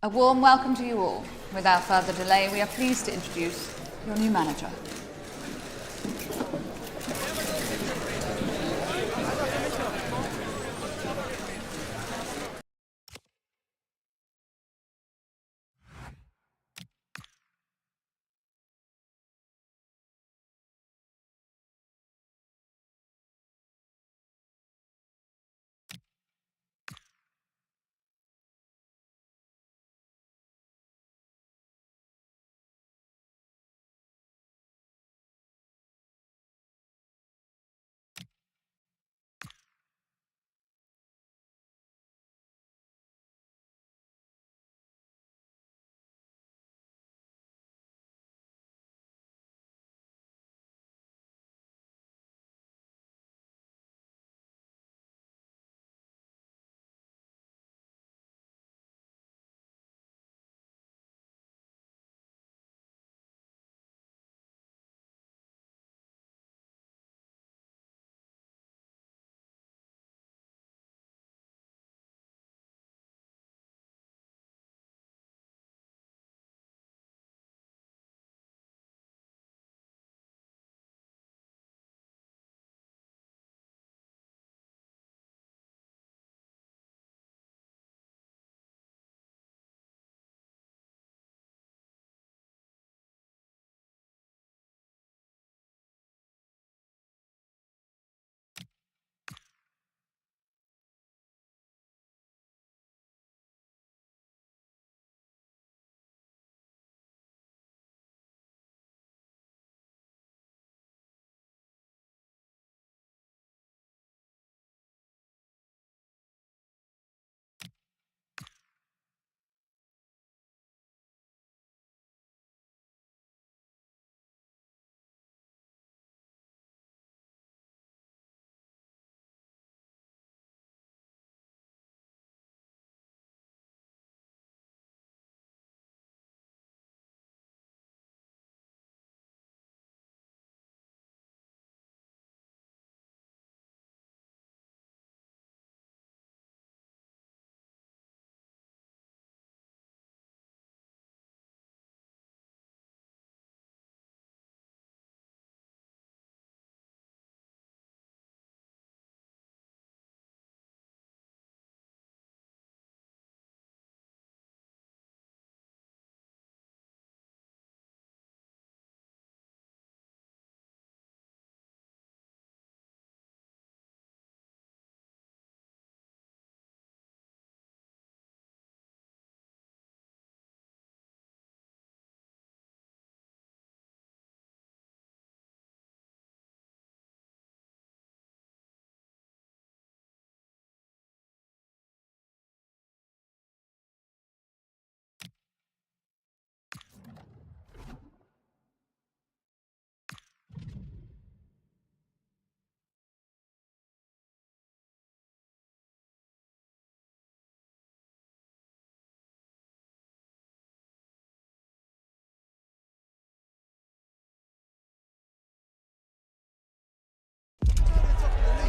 A warm welcome to you all. Without further delay, we are pleased to introduce your new manager.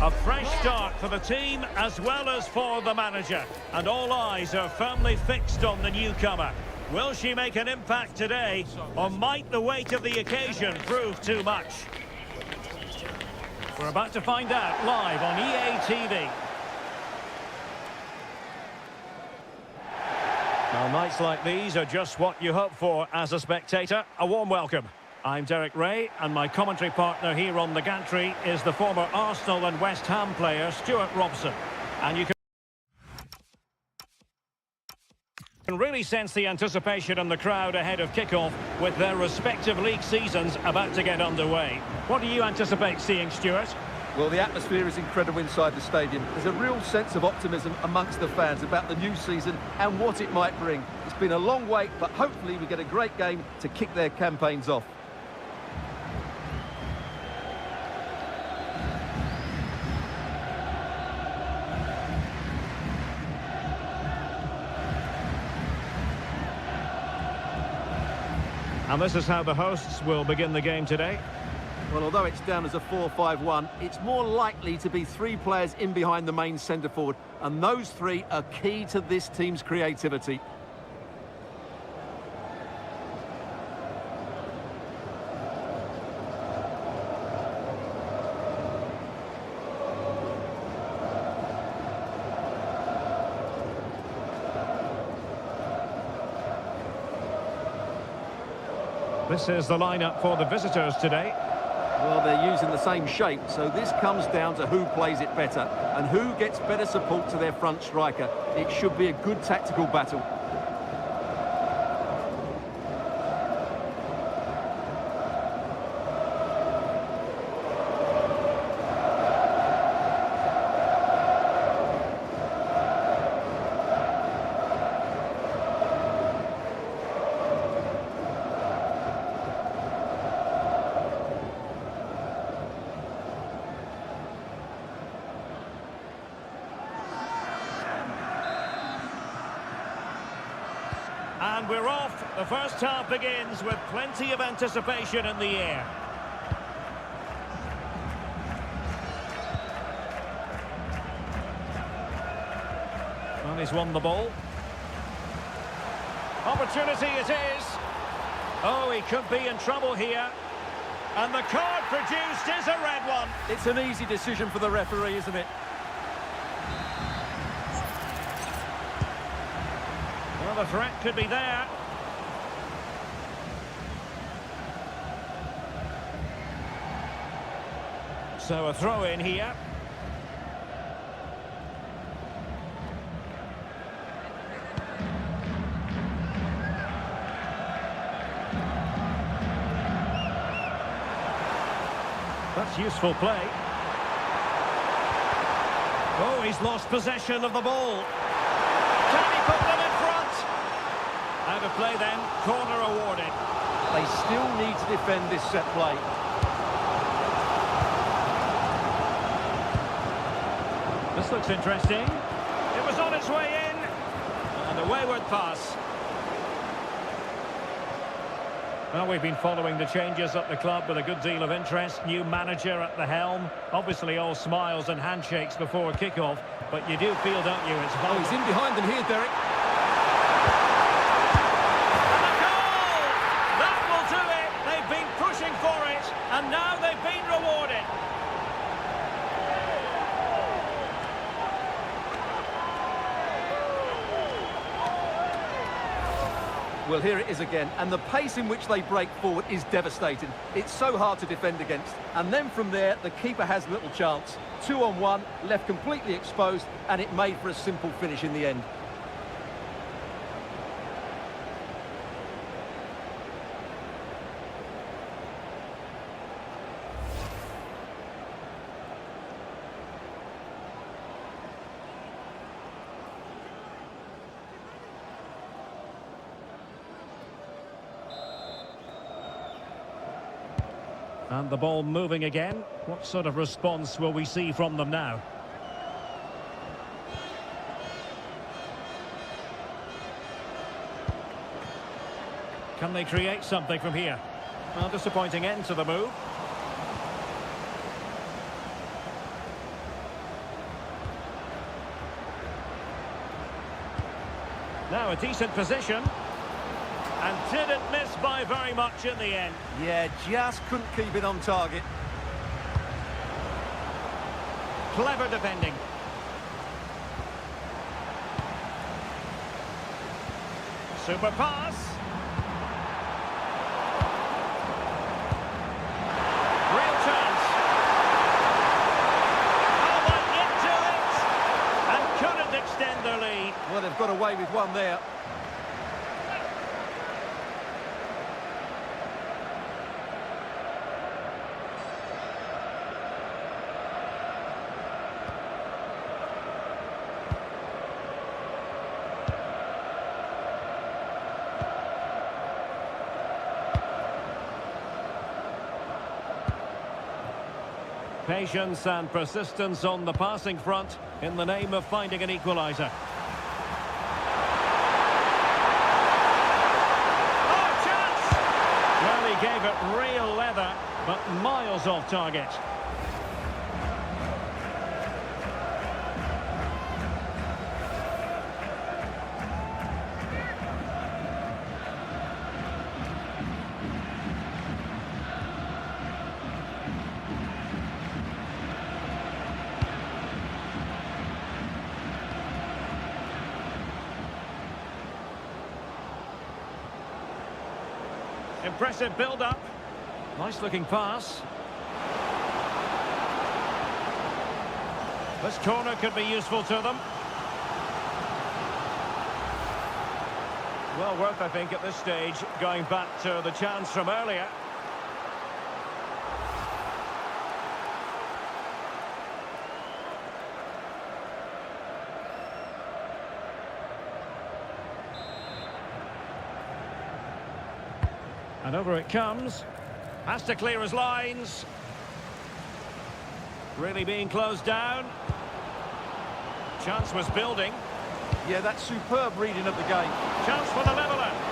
A fresh start for the team as well as for the manager. And all eyes are firmly fixed on the newcomer. Will she make an impact today, or might the weight of the occasion prove too much? We're about to find out live on EA TV. Now, nights like these are just what you hope for as a spectator. A warm welcome. I'm Derek Ray, and my commentary partner here on the gantry is the former Arsenal and West Ham player, Stuart Robson. And you can really sense the anticipation in the crowd ahead of kickoff with their respective league seasons about to get underway. What do you anticipate seeing, Stuart? Well, the atmosphere is incredible inside the stadium. There's a real sense of optimism amongst the fans about the new season and what it might bring. It's been a long wait, but hopefully we get a great game to kick their campaigns off. And this is how the hosts will begin the game today. Well, although it's down as a 4-5-1, it's more likely to be three players in behind the main centre forward, and those three are key to this team's creativity. This is the lineup for the visitors today. Well, they're using the same shape, so this comes down to who plays it better and who gets better support to their front striker. It should be a good tactical battle. And we're off. The first half begins with plenty of anticipation in the air. Well, he's won the ball. Opportunity it is. Oh, he could be in trouble here. And the card produced is a red one. It's an easy decision for the referee, isn't it? Well, the threat could be there. So a throw in here. That's useful play. Oh, he's lost possession of the ball. Can he put them in front? Out of play then, corner awarded. They still need to defend this set play. This looks interesting. It was on its way in. And a wayward pass. Well, we've been following the changes at the club with a good deal of interest. New manager at the helm. Obviously all smiles and handshakes before kick-off. But you do feel, don't you, it's vital. Oh, he's in behind them here, Derek. And a goal! That will do it. They've been pushing for it. And now they've been rewarded. Well, here it is again, and the pace in which they break forward is devastating. It's so hard to defend against. And then from there, the keeper has little chance. 2-on-1, left completely exposed, and it made for a simple finish in the end. And the ball moving again. What sort of response will we see from them now? Can they create something from here? Well, disappointing end to the move. Now a decent position. And didn't miss by very much in the end. Yeah, just couldn't keep it on target. Clever defending. Super pass. Real chance. Oh, but into it. And couldn't extend their lead. Well, they've got away with one there. Patience and persistence on the passing front in the name of finding an equaliser. Oh, chance! Well, he gave it real leather, but miles off target. Impressive build-up. Nice-looking pass. This corner could be useful to them. Well worth, I think, at this stage, going back to the chance from earlier. And over it comes. Has to clear his lines. Really being closed down. Chance was building. Yeah, that's superb reading of the game. Chance for the leveller.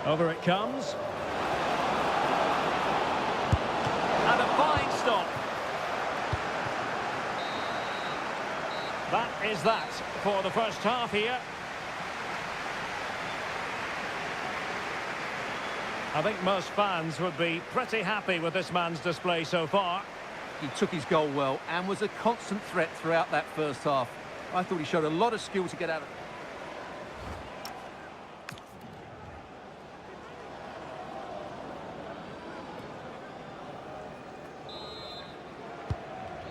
Over it comes. And a fine stop. That is that for the first half here. I think most fans would be pretty happy with this man's display so far. He took his goal well and was a constant threat throughout that first half. I thought he showed a lot of skill to get out of it.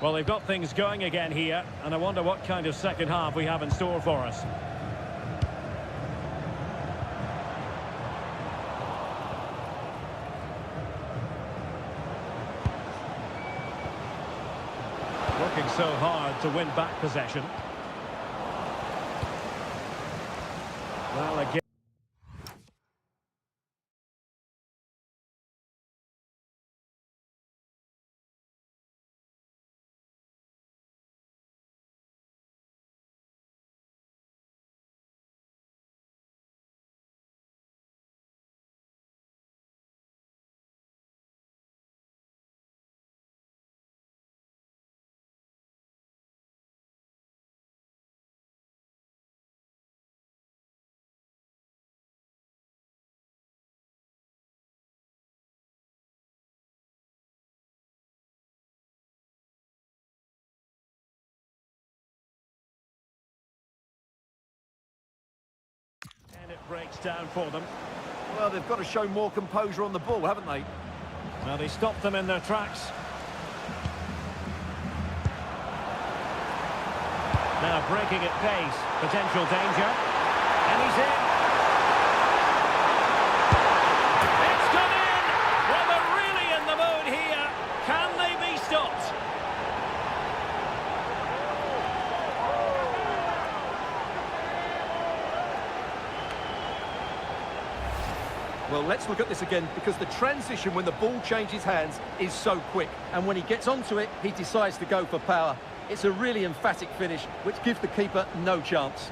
Well, they've got things going again here, and I wonder what kind of second half we have in store for us. Working so hard to win back possession. Well, again. And it breaks down for them. Well, they've got to show more composure on the ball, haven't they? Well, they stopped them in their tracks. Now breaking at pace, potential danger. And he's in. It's gone in! Well, they're really in the mood here. Can they be stopped? Well, let's look at this again, because the transition when the ball changes hands is so quick. And when he gets onto it, he decides to go for power. It's a really emphatic finish, which gives the keeper no chance.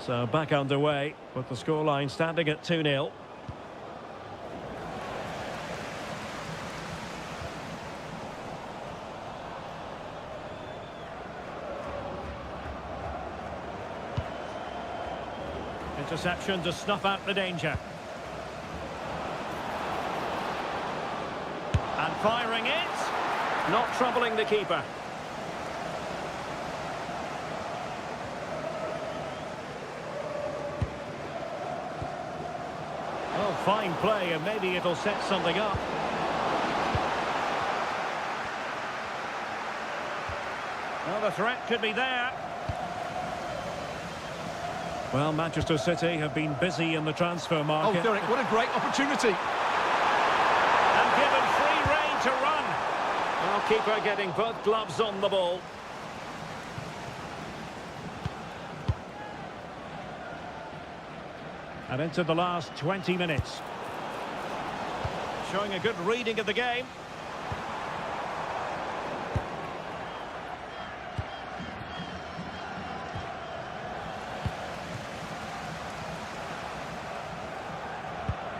So back underway with the scoreline standing at 2-0. Interception to snuff out the danger. And firing it. Not troubling the keeper. Oh, fine play, and maybe it'll set something up. Well, the threat could be there. Well, Manchester City have been busy in the transfer market. Oh, Derek, what a great opportunity. And given free rein to run. Well, keeper getting both gloves on the ball. And into the last 20 minutes. Showing a good reading of the game.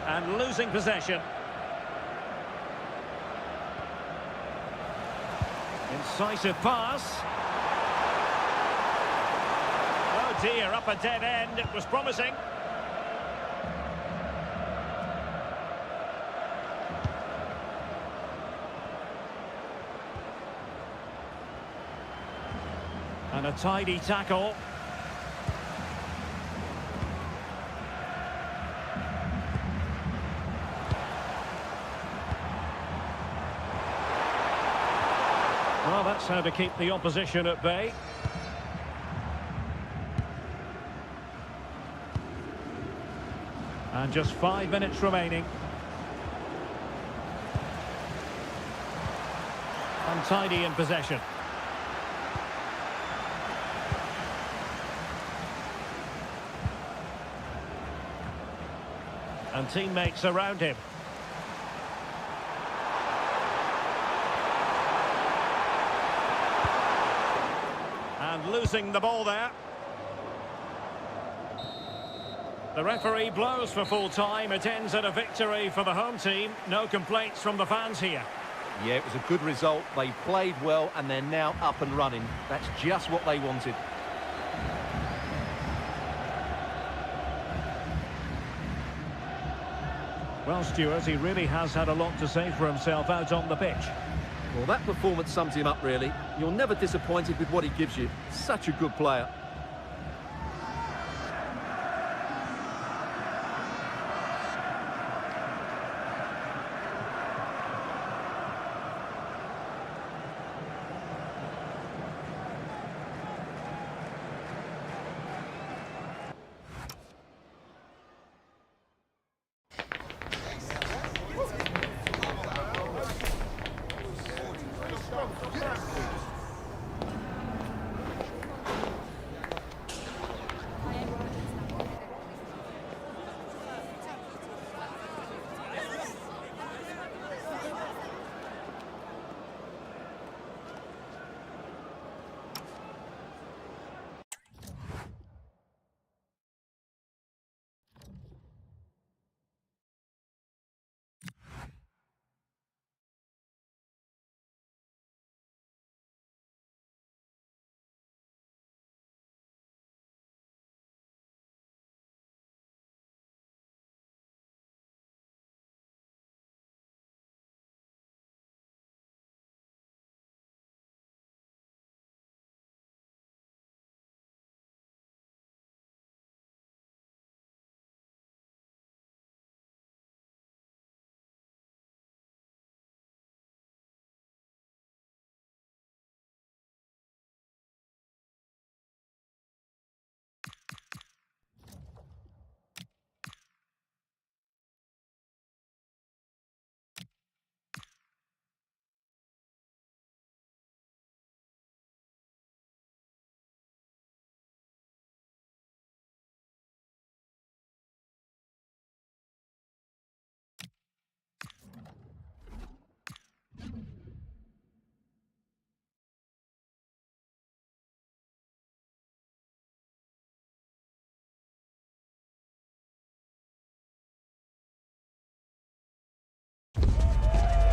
And losing possession. Incisive pass. Oh dear, up a dead end. It was promising. And a tidy tackle. Well, that's how to keep the opposition at bay. And just 5 minutes remaining. Untidy in possession. And teammates around him. losing the ball there. The referee blows for full time. It ends in a victory for the home team. No complaints from the fans here. Yeah, it was a good result. They played well and they're now up and running. That's just what they wanted. Well, Stuart, he really has had a lot to say for himself out on the pitch. Well, that performance sums him up, really. You're never disappointed with what he gives you. Such a good player.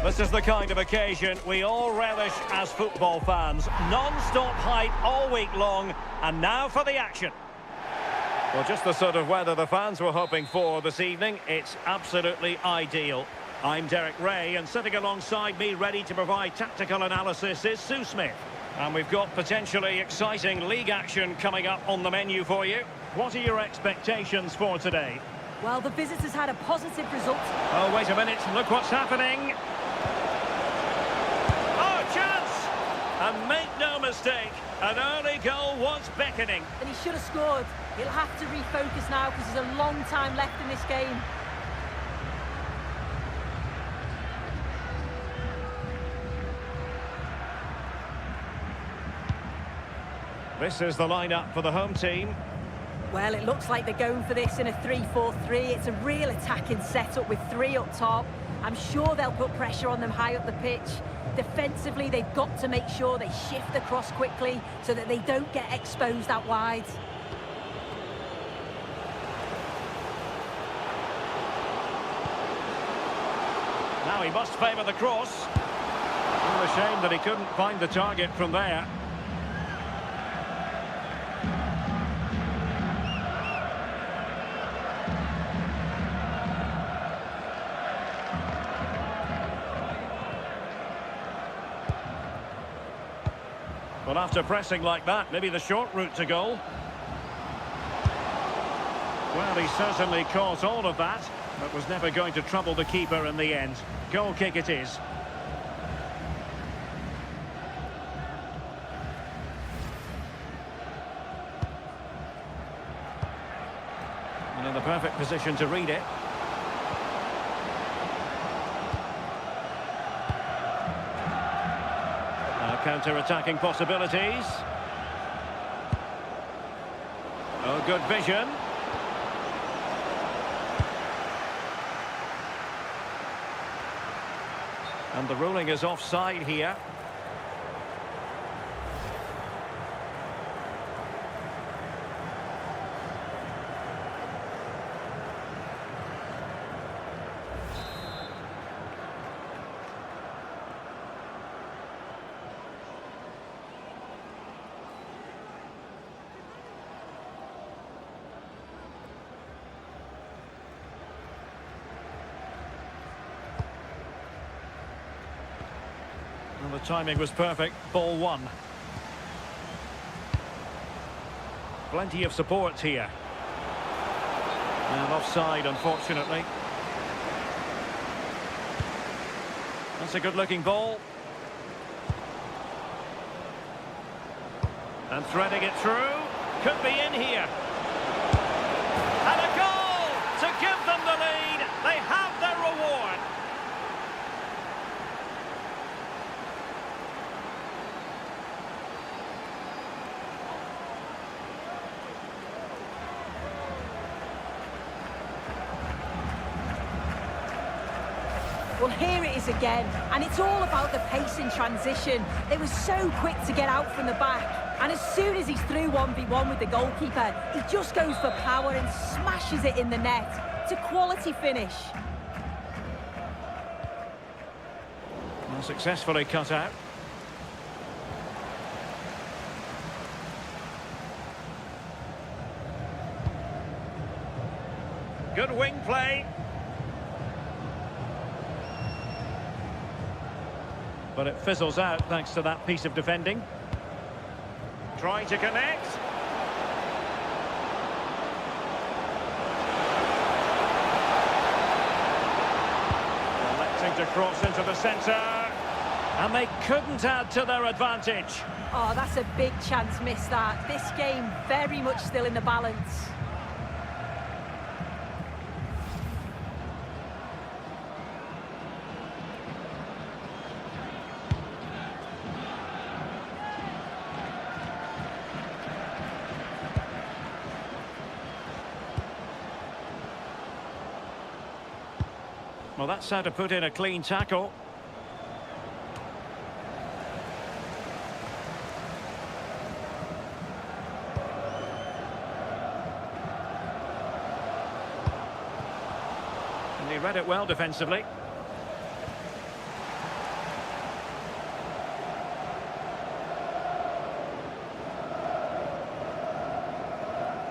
This is the kind of occasion we all relish as football fans. Non-stop hype all week long, and now for the action. Well, just the sort of weather the fans were hoping for this evening. It's absolutely ideal. I'm Derek Ray, and sitting alongside me ready to provide tactical analysis is Sue Smith. And we've got potentially exciting league action coming up on the menu for you. What are your expectations for today? Well, the visitors had a positive result. Oh, wait a minute, look what's happening. And make no mistake, an early goal was beckoning. And he should have scored. He'll have to refocus now because there's a long time left in this game. This is the lineup for the home team. Well, it looks like they're going for this in a 3-4-3. It's a real attacking setup with three up top. I'm sure they'll put pressure on them high up the pitch. Defensively, they've got to make sure they shift across quickly so that they don't get exposed out wide. Now he must favour the cross. What a shame that he couldn't find the target from there. Well, after pressing like that, maybe the short route to goal. Well, he certainly caught all of that, but was never going to trouble the keeper in the end. Goal kick it is. And in the perfect position to read it. Counter-attacking possibilities. Oh, good vision. And the ruling is offside here. And the timing was perfect. Ball one. Plenty of support here. And offside, unfortunately. That's a good-looking ball. And threading it through. Could be in here. And a goal to give them the lead. They have their reward. Well, here it is again, and it's all about the pace in transition. They were so quick to get out from the back, and as soon as he's through 1v1 with the goalkeeper, he just goes for power and smashes it in the net. It's a quality finish. Well, successfully cut out. Good wing play. But it fizzles out thanks to that piece of defending. Trying to connect. Electing to cross into the centre. And they couldn't add to their advantage. Oh, that's a big chance missed that. This game very much still in the balance. Well, that's how to put in a clean tackle. And he read it well defensively.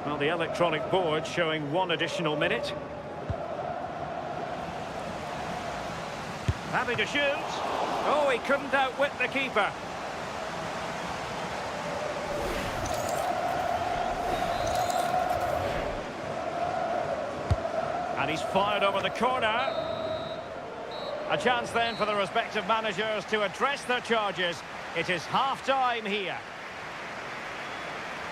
Well, the electronic board showing 1 additional minute. Happy to shoot. Oh, he couldn't outwit the keeper. And he's fired over the corner. A chance then for the respective managers to address their charges. It is half-time here.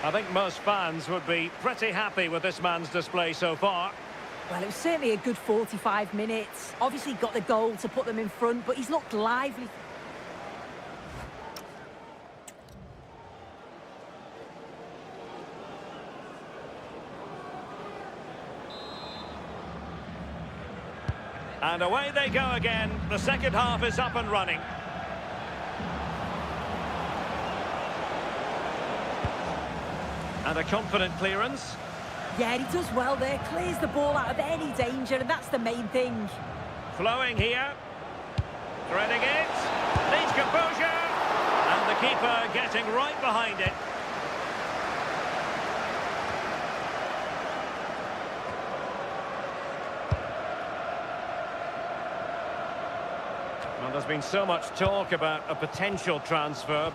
I think most fans would be pretty happy with this man's display so far. Well, it was certainly a good 45 minutes. Obviously got the goal to put them in front, but he's looked lively. And away they go again. The second half is up and running. And a confident clearance. Yeah, he does well there, clears the ball out of any danger, and that's the main thing. Flowing here. Threading it. Needs composure. And the keeper getting right behind it. Well, there's been so much talk about a potential transfer.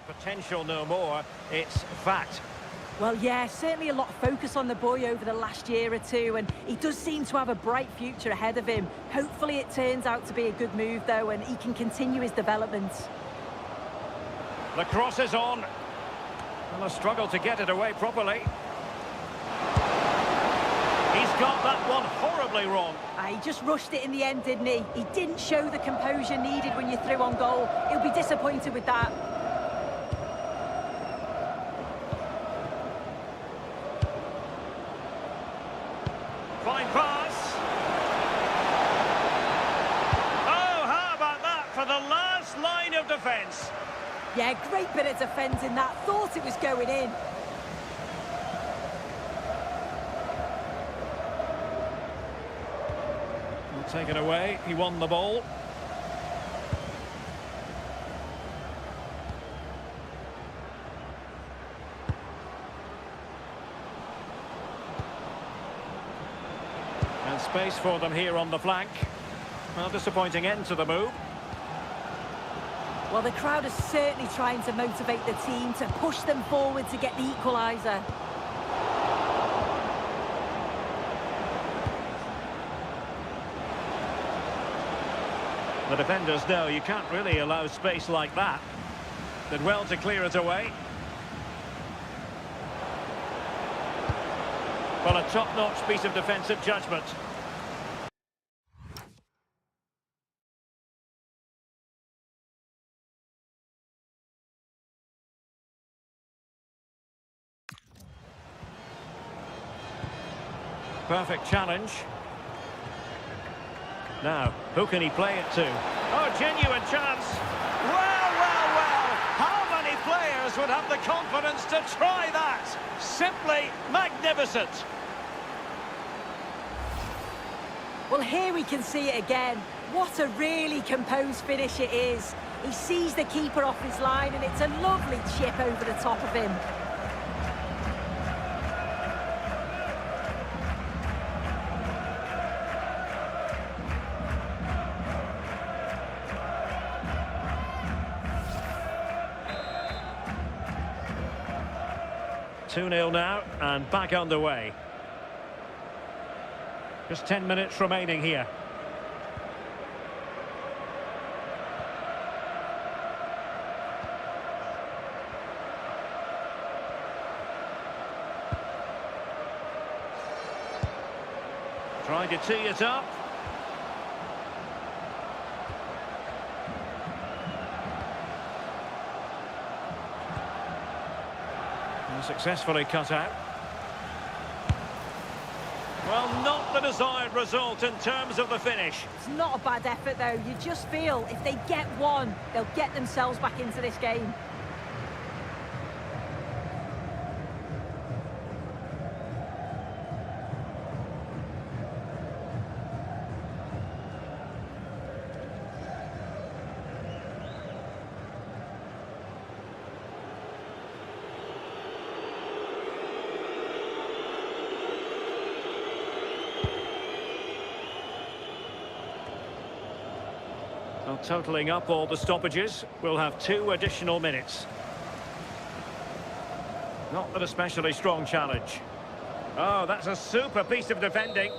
Potential no more, it's fact. Well, yeah, certainly a lot of focus on the boy over the last year or two, and he does seem to have a bright future ahead of him. Hopefully it turns out to be a good move, though, and he can continue his development. The cross is on. And a struggle to get it away properly. He's got that one horribly wrong. He just rushed it in the end, didn't he? He didn't show the composure needed when you're through on goal. He'll be disappointed with that. Fine pass. Oh, how about that for the last line of defence? Yeah, great bit of defending that. Thought it was going in. Take it away. He won the ball. And space for them here on the flank. Well, disappointing end to the move. Well, the crowd is certainly trying to motivate the team to push them forward to get the equaliser. The defenders know you can't really allow space like that. Did well to clear it away. Well, a top-notch piece of defensive judgment. Perfect challenge. Now, who can he play it to? Oh, genuine chance. Well, well, well. How many players would have the confidence to try that? Simply magnificent. Well, here we can see it again. What a really composed finish it is. He sees the keeper off his line, and it's a lovely chip over the top of him. Two 2-0 now, and back underway. Just 10 minutes remaining here. Trying to tee it up. And successfully cut out. Well, not the desired result in terms of the finish. It's not a bad effort, though. You just feel if they get one, they'll get themselves back into this game. Well, totalling up all the stoppages, we'll have 2 additional minutes. Not an especially strong challenge. Oh, that's a super piece of defending.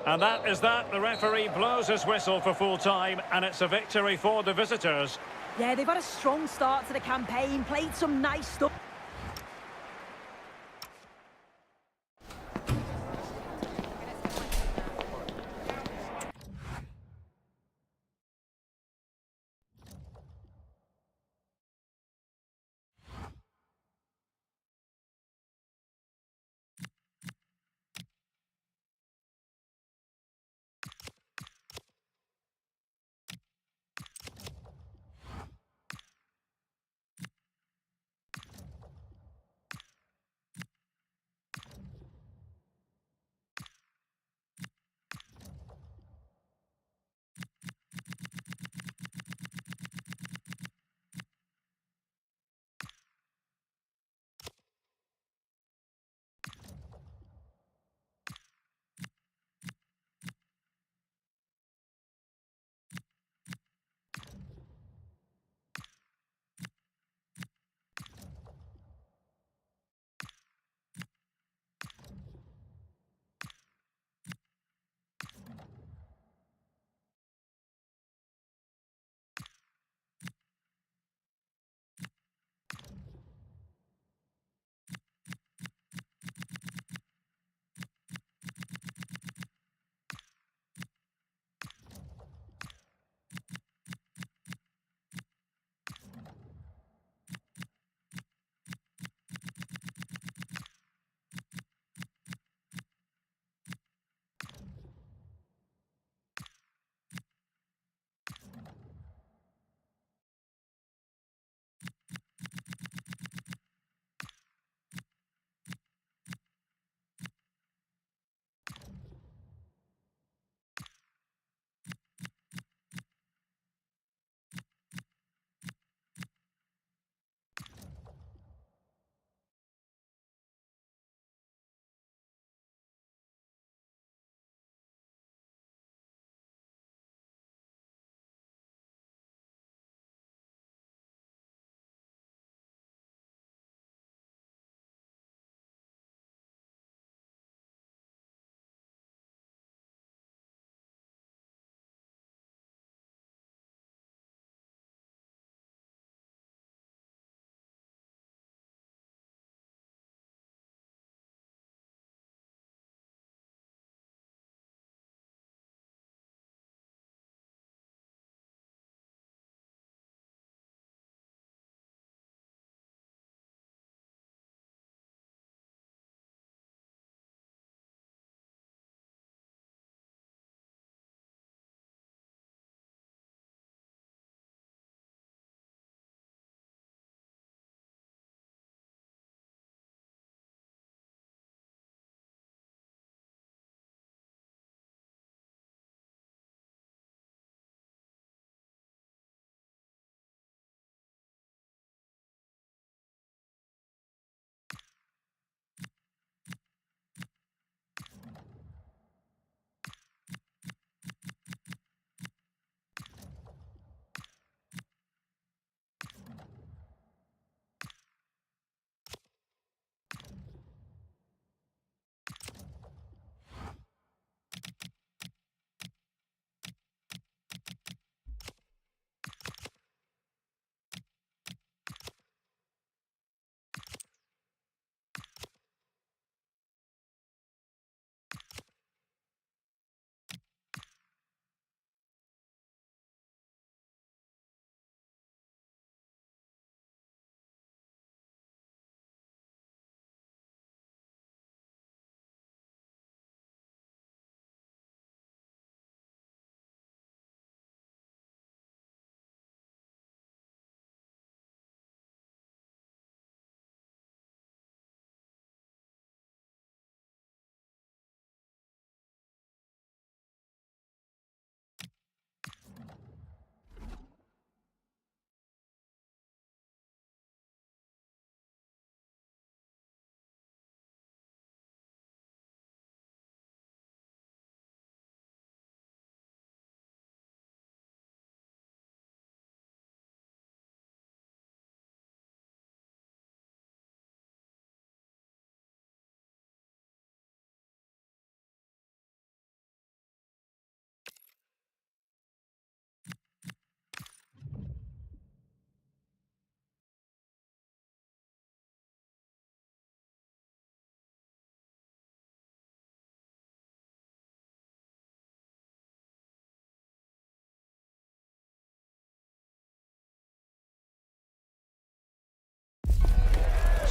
And that is that. The referee blows his whistle for full time, and it's a victory for the visitors. Yeah, they've had a strong start to the campaign, played some nice stuff.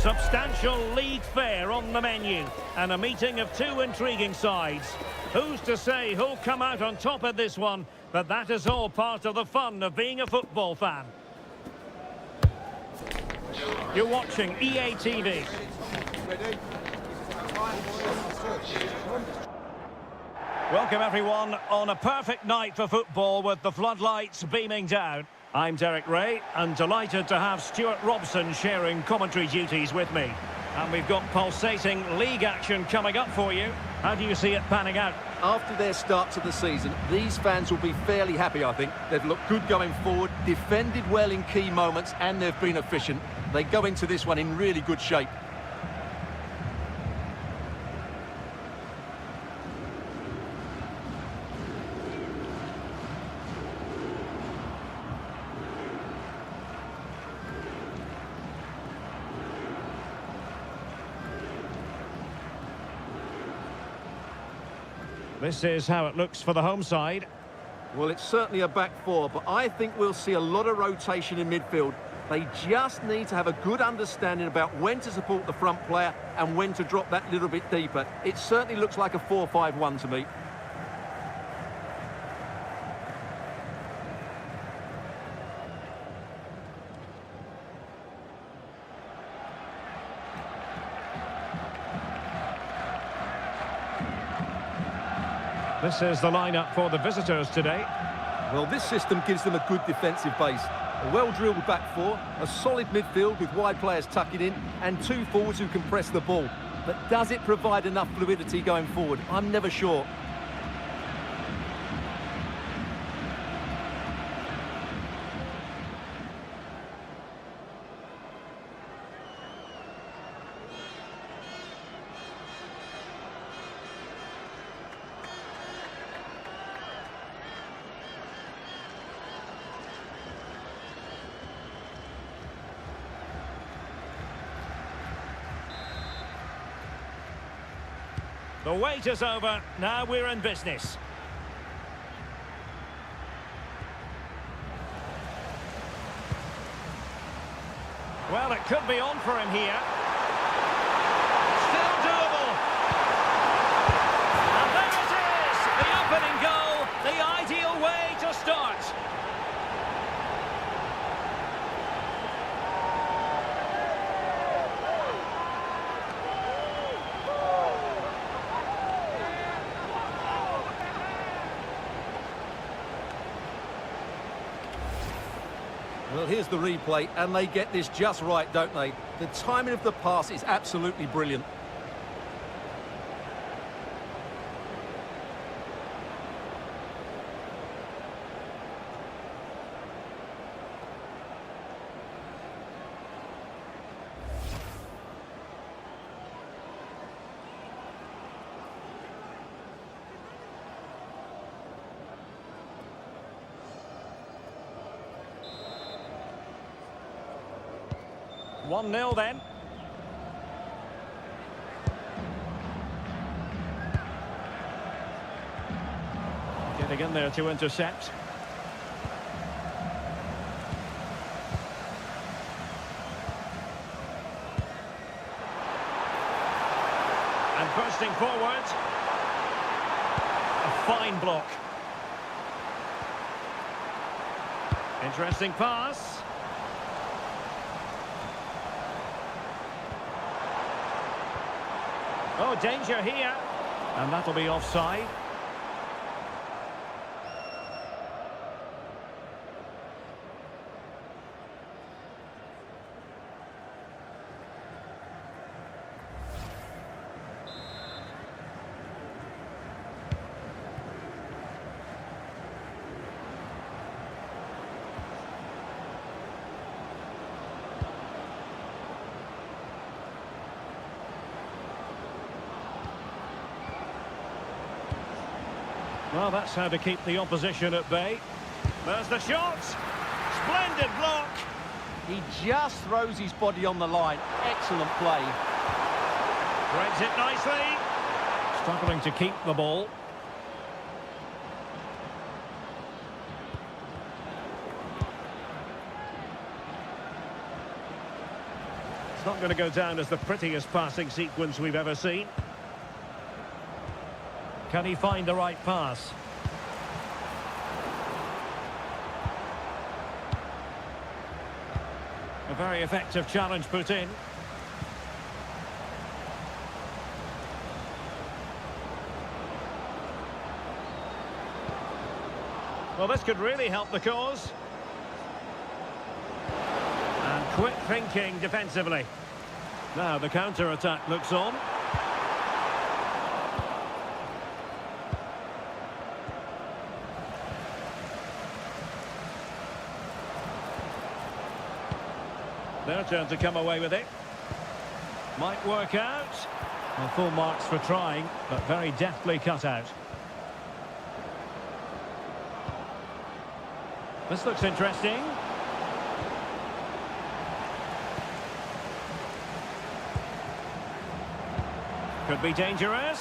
Substantial league fare on the menu and a meeting of two intriguing sides. Who's to say who'll come out on top of this one? But that is all part of the fun of being a football fan. You're watching EA TV. Welcome everyone on a perfect night for football with the floodlights beaming down. I'm Derek Ray and delighted to have Stuart Robson sharing commentary duties with me. And we've got pulsating league action coming up for you. How do you see it panning out? After their start to the season, these fans will be fairly happy, I think. They've looked good going forward, defended well in key moments, and they've been efficient. They go into this one in really good shape. This is how it looks for the home side. Well, it's certainly a back four, but I think we'll see a lot of rotation in midfield. They just need to have a good understanding about when to support the front player and when to drop that little bit deeper. It certainly looks like a 4-5-1 to me. This is the lineup for the visitors today. Well, this system gives them a good defensive base. A well-drilled back four, a solid midfield with wide players tucking in, and two forwards who can press the ball. But does it provide enough fluidity going forward? I'm never sure. The wait is over, now we're in business. Well, it could be on for him here. Still doable. And there it is, the opening goal, the ideal way to start. Well, here's the replay, and they get this just right, don't they? The timing of the pass is absolutely brilliant. One 1-0 then. Getting in there to intercept. And bursting forward. A fine block. Interesting pass. Oh, danger here. And that'll be offside. Well, that's how to keep the opposition at bay. There's the shot. Splendid block. He just throws his body on the line. Excellent play. Threads it nicely. Struggling to keep the ball. It's not going to go down as the prettiest passing sequence we've ever seen. Can he find the right pass? A very effective challenge put in. Well, this could really help the cause. And quick thinking defensively. Now the counter-attack looks on. Their turn to come away with it. Might work out. Well, full marks for trying, but very deftly cut out. This looks interesting. Could be dangerous.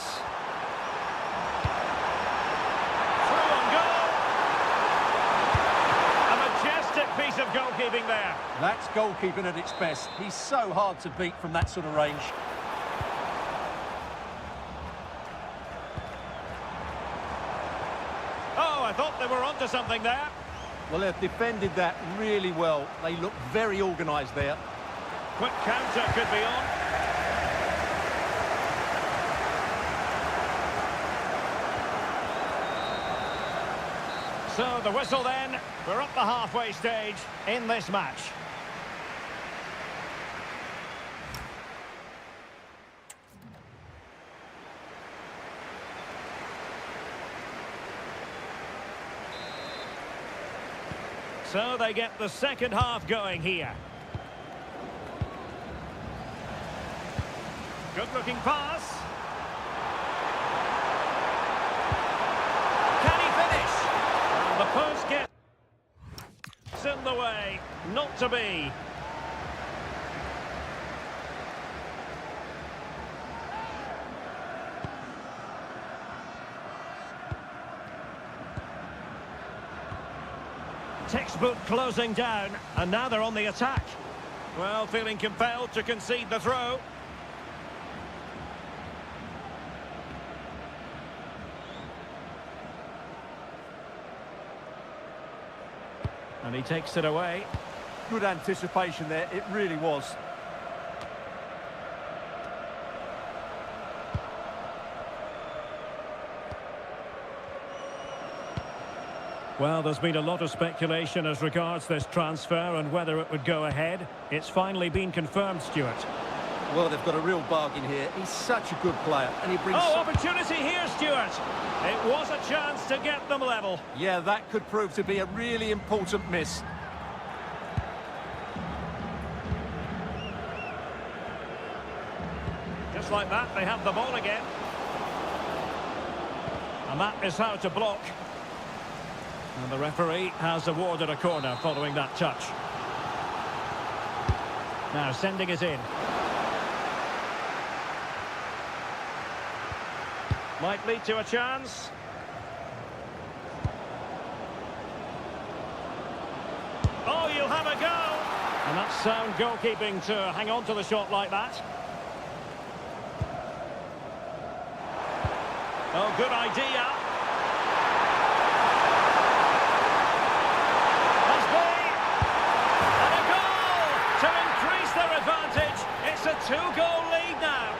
Through on goal. A majestic piece of goalkeeping there. That's goalkeeping at its best. He's so hard to beat from that sort of range. Oh, I thought they were onto something there. Well, they've defended that really well. They look very organised there. Quick counter could be on. So the whistle then. We're up the halfway stage in this match. So they get the second half going here. Good-looking pass. Can he finish? And the post gets in the way. Not to be. Textbook closing down, and now they're on the attack. Well, feeling compelled to concede the throw. And he takes it away. Good anticipation there, it really was. Well, there's been a lot of speculation as regards this transfer and whether it would go ahead. It's finally been confirmed, Stuart. Well, they've got a real bargain here. He's such a good player, and he brings... Oh, opportunity here, Stuart. It was a chance to get them level. Yeah, that could prove to be a really important miss. Just like that, they have the ball again. And that is how to block. And the referee has awarded a corner following that touch. Now sending it in. Might lead to a chance. Oh, you'll have a go! And that's sound goalkeeping to hang on to the shot like that. Oh, good idea. It's a two-goal lead now.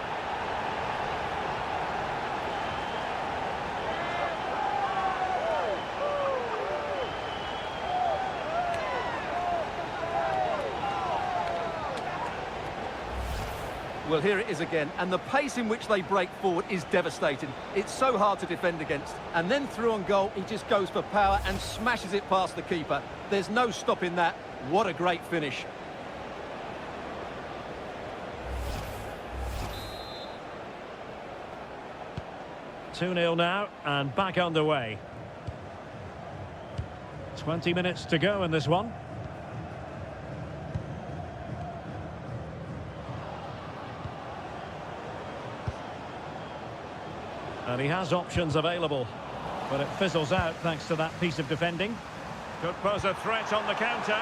Well, here it is again, and the pace in which they break forward is devastating. It's so hard to defend against. And then through on goal, he just goes for power and smashes it past the keeper. There's no stopping that. What a great finish. Two-nil now, and back underway. 20 minutes to go in this one. And he has options available, but it fizzles out thanks to that piece of defending. Could pose a threat on the counter.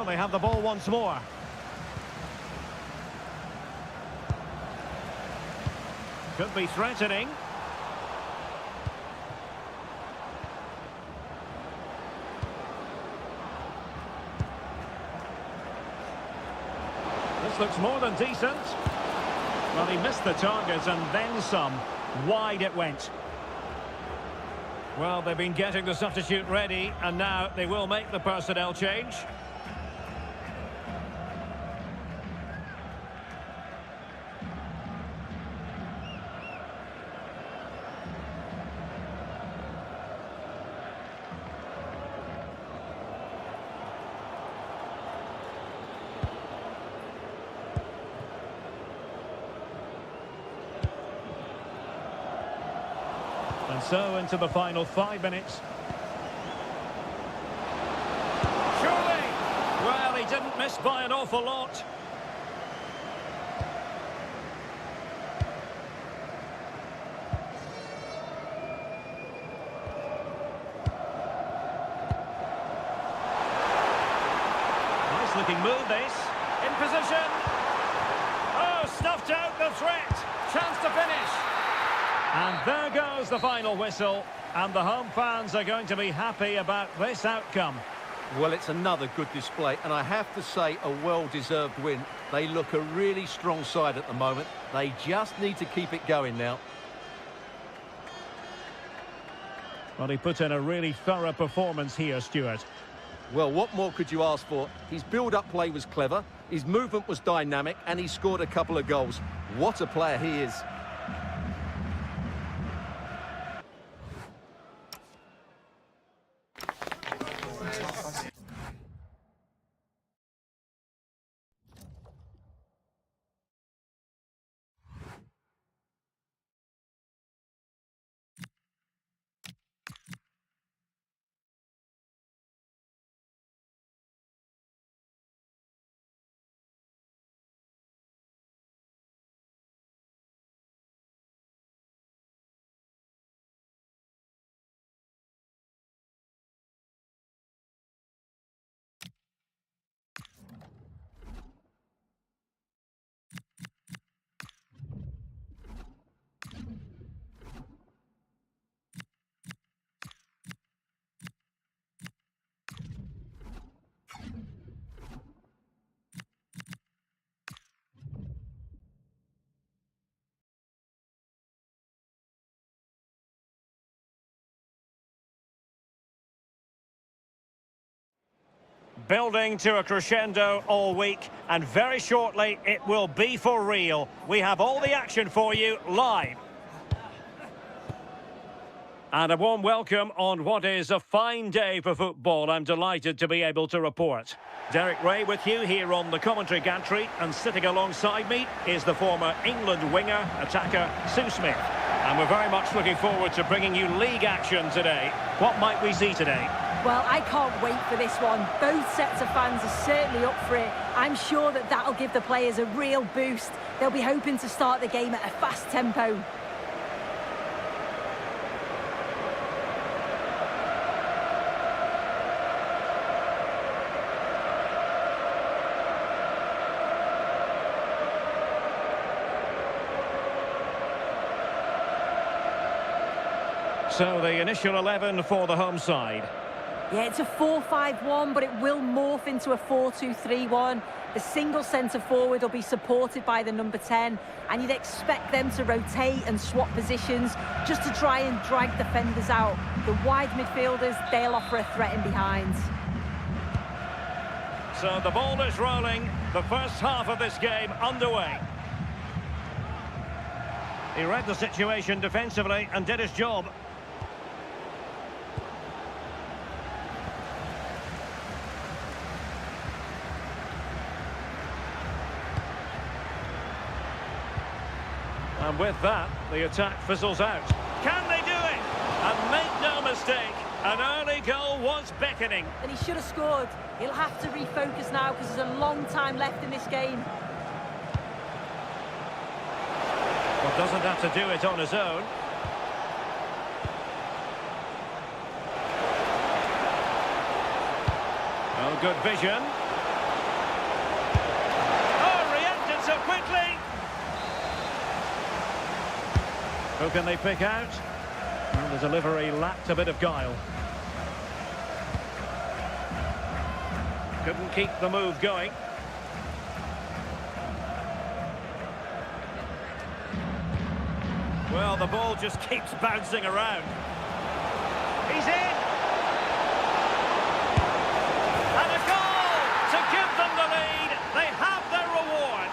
So they have the ball once more. Could be threatening. This looks more than decent. Well, he missed the target and then some. Wide it went. Well, they've been getting the substitute ready, and now they will make the personnel change. And so into the final 5 minutes. Surely! Well, he didn't miss by an awful lot. Nice looking move, this. In position. Oh, stuffed out the threat. Chance to finish. And there goes the final whistle, and the home fans are going to be happy about this outcome. Well, it's another good display, and I have to say a well-deserved win. They look a really strong side at the moment. They just need to keep it going now. Well, he put in a really thorough performance here, Stuart. Well, what more could you ask for? His build-up play was clever, his movement was dynamic, and he scored a couple of goals. What a player he is. Building to a crescendo all week, and very shortly it will be for real. We have all the action for you live. And a warm welcome on what is a fine day for football. I'm delighted to be able to report. Derek Ray with you here on the commentary gantry, and sitting alongside me is the former England winger, attacker, Sue Smith. And we're very much looking forward to bringing you league action today. What might we see today? Well, I can't wait for this one. Both sets of fans are certainly up for it. I'm sure that that'll give the players a real boost. They'll be hoping to start the game at a fast tempo. So the initial 11 for the home side. Yeah, it's a 4-5-1, but it will morph into a 4-2-3-1. The single centre-forward will be supported by the number 10, and you'd expect them to rotate and swap positions just to try and drag defenders out. The wide midfielders, they'll offer a threat in behind. So the ball is rolling, the first half of this game underway. He read the situation defensively and did his job. And with that, the attack fizzles out. Can they do it? And make no mistake, an early goal was beckoning. And he should have scored. He'll have to refocus now because there's a long time left in this game. Well, doesn't have to do it on his own. Oh, good vision. Who can they pick out? Well, the delivery lacked a bit of guile. Couldn't keep the move going. Well, the ball just keeps bouncing around. He's in! And a goal to give them the lead. They have their reward.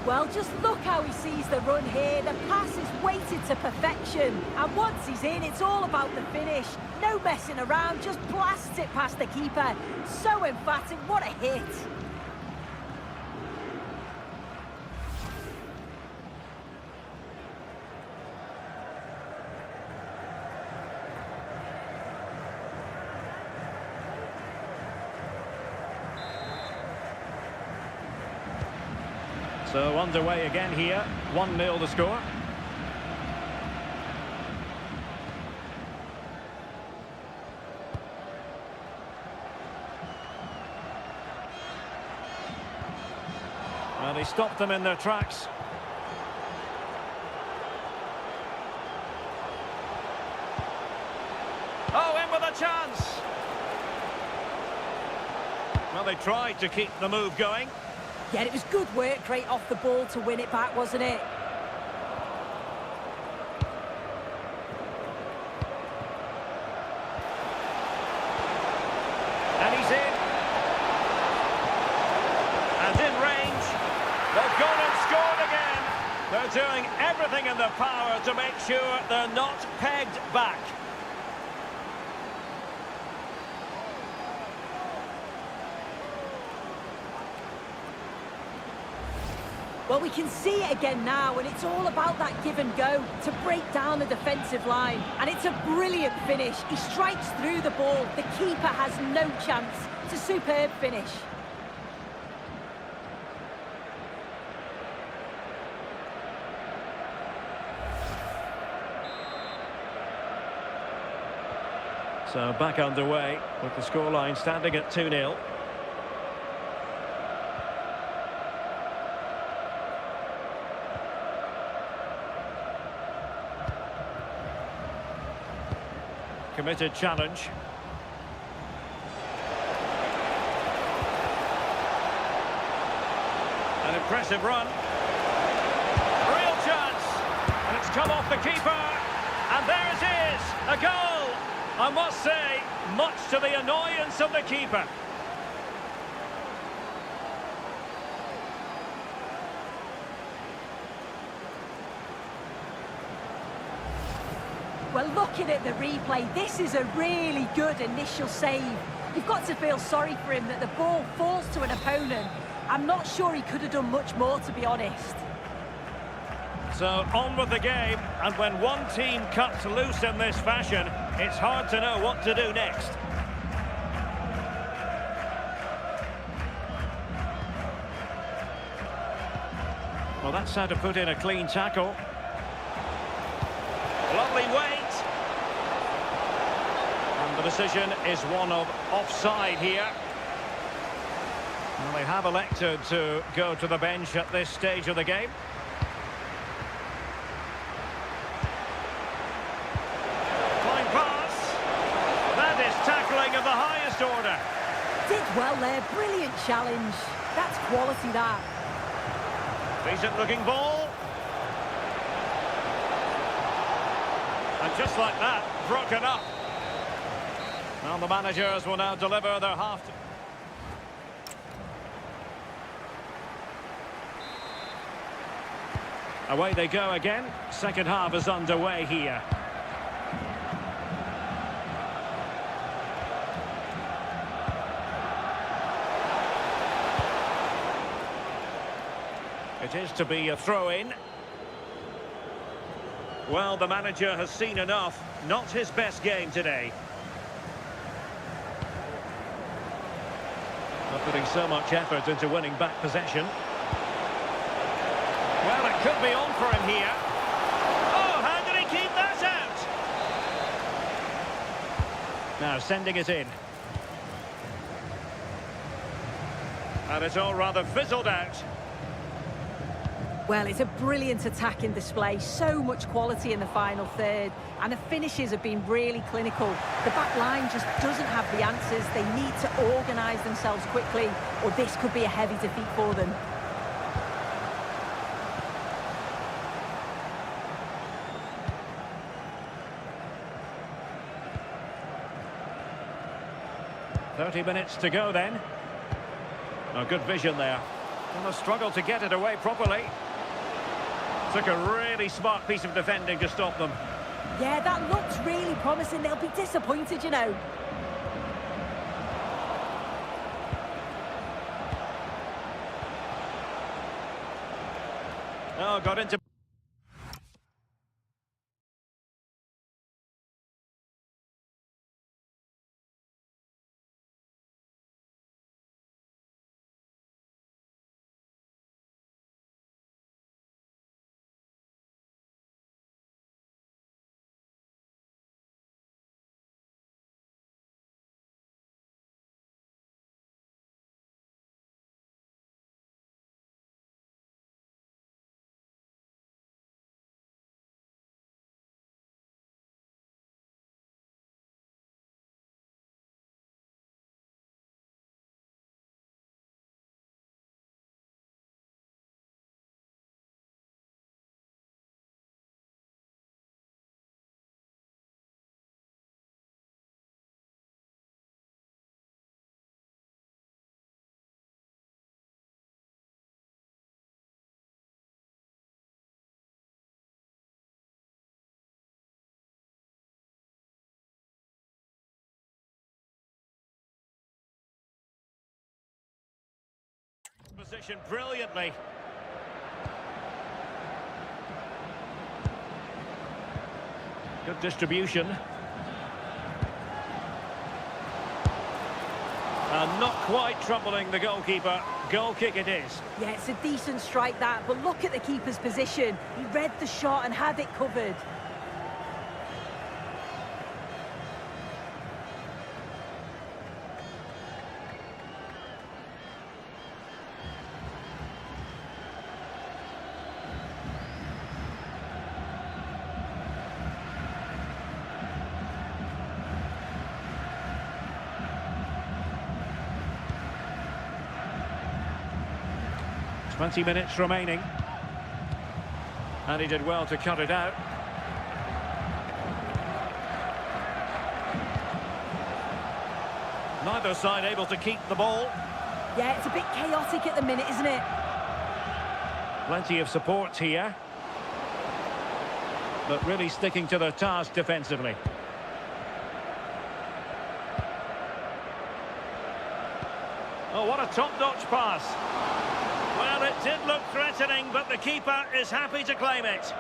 Well, just look how he sees the run here. The pass is weighted to perfection. And once he's in, it's all about the finish. No messing around, just blasts it past the keeper. So emphatic, what a hit. So underway again here, 1-0 the score. Well, he stopped them in their tracks. Oh, in with a chance! Well, they tried to keep the move going. Yeah, it was good work straight off the ball to win it back, wasn't it? And he's in. And in range. They've gone and scored again. They're doing everything in their power to make sure they're not pegged back. Well, we can see it again now, and it's all about that give and go to break down the defensive line. And it's a brilliant finish. He strikes through the ball. The keeper has no chance. It's a superb finish. So back underway with the scoreline standing at 2-0. Committed challenge. An impressive run. Real chance. And it's come off the keeper. And there it is. A goal. I must say, much to the annoyance of the keeper. Well, looking at the replay, this is a really good initial save. You've got to feel sorry for him that the ball falls to an opponent. I'm not sure he could have done much more, to be honest. So on with the game, and when one team cuts loose in this fashion, it's hard to know what to do next. Well, that's how to put in a clean tackle. Lovely weight. And the decision is one of offside here. Well, they have elected to go to the bench at this stage of the game. Fine pass. That is tackling of the highest order. Did well there, brilliant challenge. That's quality, that. Decent looking ball. And just like that, broken up. Well, the managers will now deliver their half. Away they go again. Second half is underway here. It is to be a throw-in. Well, the manager has seen enough. Not his best game today. Not putting so much effort into winning back possession. Well, it could be on for him here. Oh, how did he keep that out? Now sending it in. And it's all rather fizzled out. Well, it's a brilliant attacking display, so much quality in the final third, and the finishes have been really clinical. The back line just doesn't have the answers. They need to organise themselves quickly, or this could be a heavy defeat for them. "30 minutes to go then." Oh, good vision there. And a struggle to get it away properly. Took a really smart piece of defending to stop them. Yeah, that looks really promising. They'll be disappointed, you know. Oh, got into... Position brilliantly. Good distribution. And not quite troubling the goalkeeper. Goal kick it is. Yeah, it's a decent strike that, but look at the keeper's position. He read the shot and had it covered. "20 minutes remaining. And he did well to cut it out. Neither side able to keep the ball. Yeah, it's a bit chaotic at the minute, isn't it? Plenty of support here. But really sticking to their task defensively. Oh, what a top-notch pass. Well, it did look threatening, but the keeper is happy to claim it.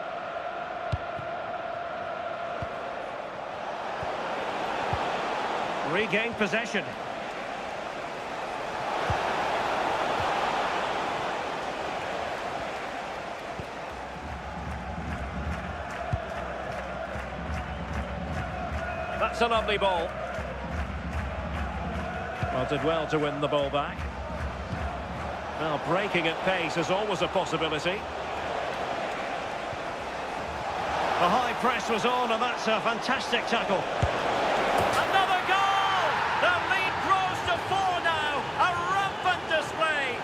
Regained possession. That's a lovely ball. Well, did well to win the ball back. Well, breaking at pace is always a possibility. The high press was on, and that's a fantastic tackle. Another goal! The lead grows to 4 now. A rampant display.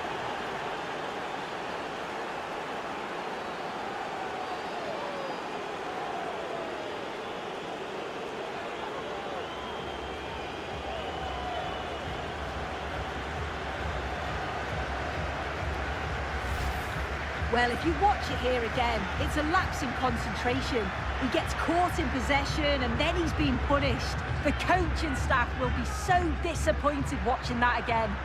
Well, if you watch it here again, it's a lapse in concentration. He gets caught in possession and then he's been punished. The coaching staff will be so disappointed watching that again.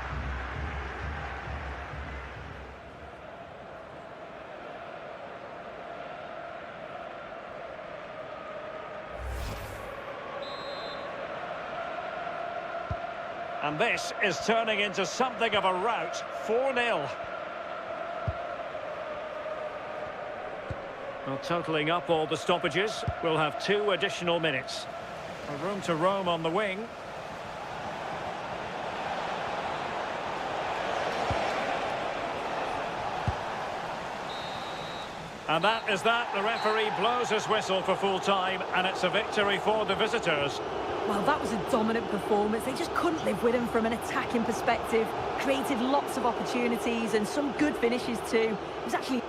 And this is turning into something of a rout. 4-0. Well, totalling up all the stoppages, we'll have 2 additional minutes. A room to roam on the wing. And that is that. The referee blows his whistle for full time, and it's a victory for the visitors. Well, that was a dominant performance. They just couldn't live with him from an attacking perspective. Created lots of opportunities and some good finishes too. It was actually...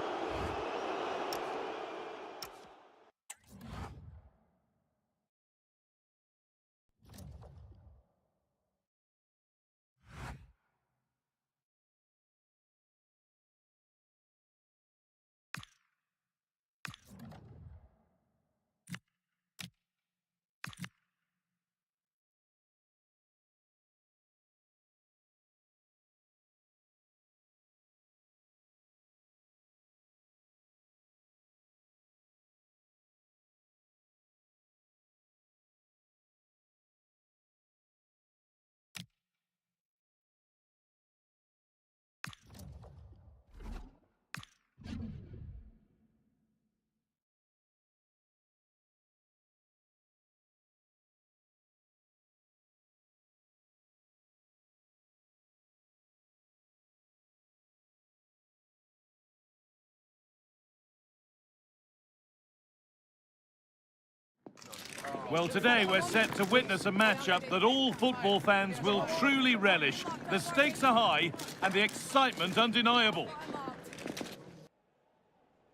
Well, today we're set to witness a matchup that all football fans will truly relish. The stakes are high and the excitement undeniable.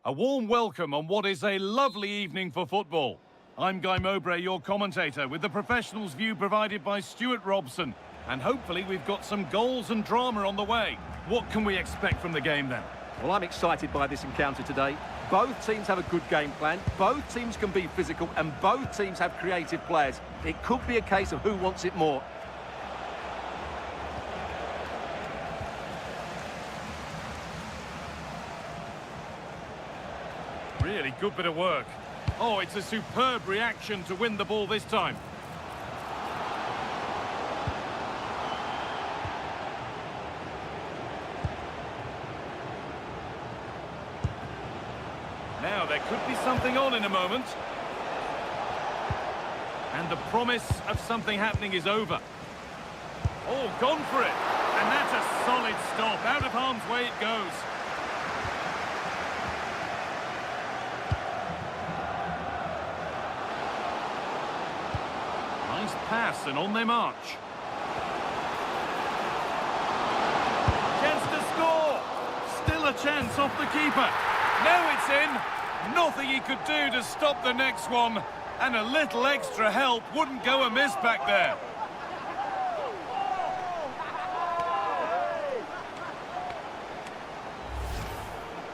A warm welcome on what is a lovely evening for football. I'm Guy Mowbray, your commentator, with the professionals' view provided by Stuart Robson. And hopefully we've got some goals and drama on the way. What can we expect from the game then? Well, I'm excited by this encounter today. Both teams have a good game plan, both teams can be physical, and both teams have creative players. It could be a case of who wants it more. Really good bit of work. Oh, it's a superb reaction to win the ball this time. Now, there could be something on in a moment. And the promise of something happening is over. Oh, gone for it. And that's a solid stop. Out of harm's way it goes. Nice pass, and on they march. Chance to score. Still a chance off the keeper. Now it's in. Nothing he could do to stop the next one. And a little extra help wouldn't go amiss back there.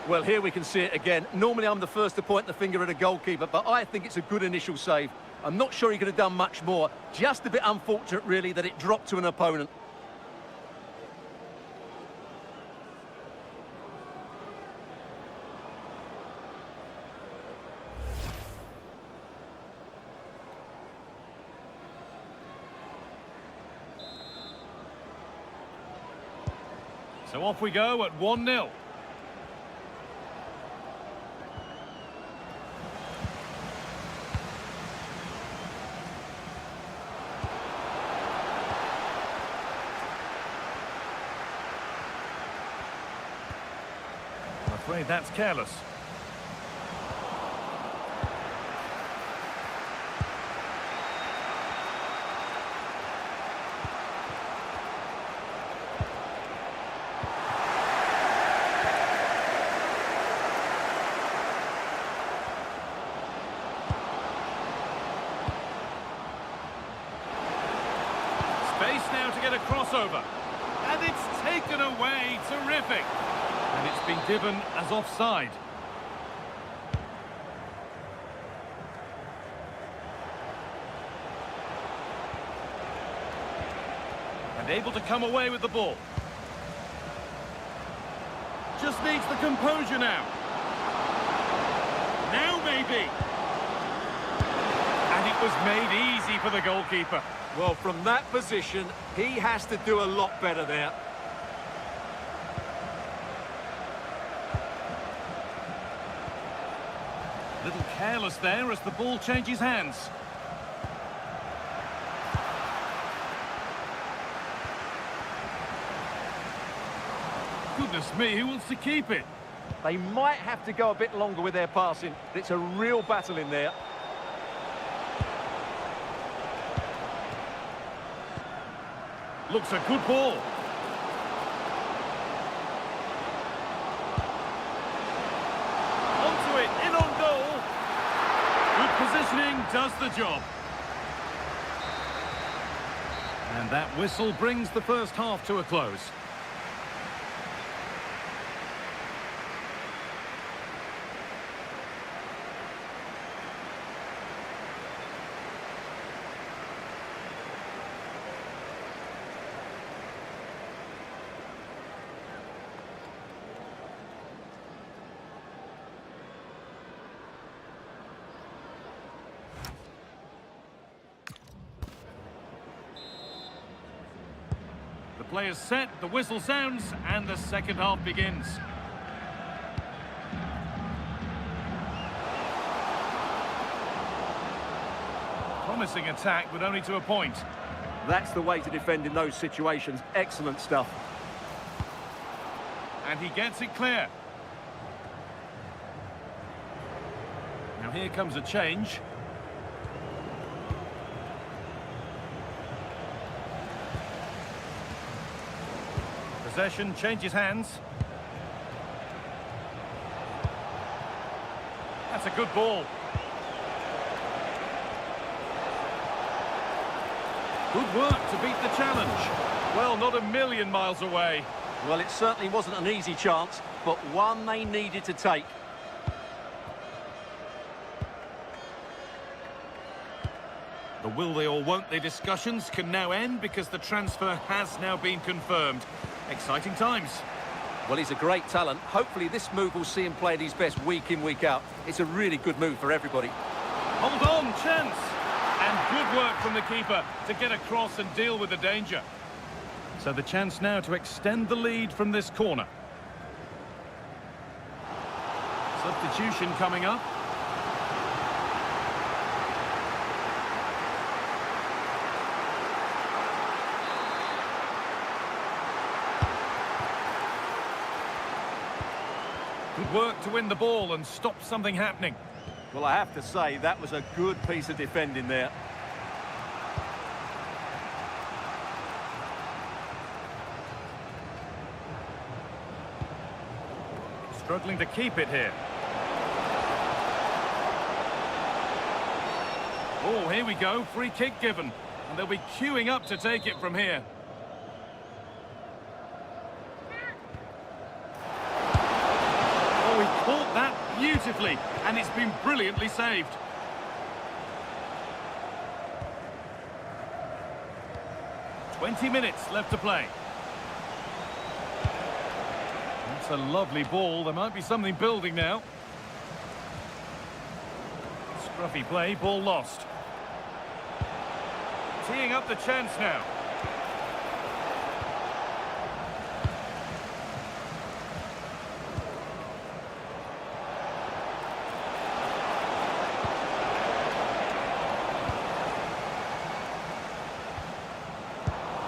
Well, here we can see it again. Normally I'm the first to point the finger at a goalkeeper, but I think it's a good initial save. I'm not sure he could have done much more. Just a bit unfortunate, really, that it dropped to an opponent. So off we go at 1-0. I'm afraid that's careless. Space now to get a crossover. And it's taken away. Terrific. And it's been given as offside. And able to come away with the ball. Just needs the composure now. Now maybe. And it was made easy for the goalkeeper. Well, from that position, he has to do a lot better there. Little careless there as the ball changes hands. Goodness me, who wants to keep it? They might have to go a bit longer with their passing. It's a real battle in there. Looks a good ball. Onto it, in on goal. Good positioning, does the job. And that whistle brings the first half to a close. The players set, the whistle sounds, and the second half begins. Promising attack, but only to a point. That's the way to defend in those situations. Excellent stuff. And he gets it clear. Now here comes a change. Possession changes hands. That's a good ball. Good work to beat the challenge. Well, not a million miles away. Well, it certainly wasn't an easy chance, but one they needed to take. The will they or won't they discussions can now end because the transfer has now been confirmed. Exciting times. Well, he's a great talent. Hopefully this move will see him play at his best week in, week out. It's a really good move for everybody. Hold on, chance. And good work from the keeper to get across and deal with the danger. So the chance now to extend the lead from this corner. Substitution coming up. Good work to win the ball and stop something happening. Well, I have to say, that was a good piece of defending there. Struggling to keep it here. Oh, here we go. Free kick given. And they'll be queuing up to take it from here. Oh, he caught that beautifully. And it's been brilliantly saved. "20 minutes left to play. That's a lovely ball. There might be something building now. Scruffy play, ball lost. Teeing up the chance now.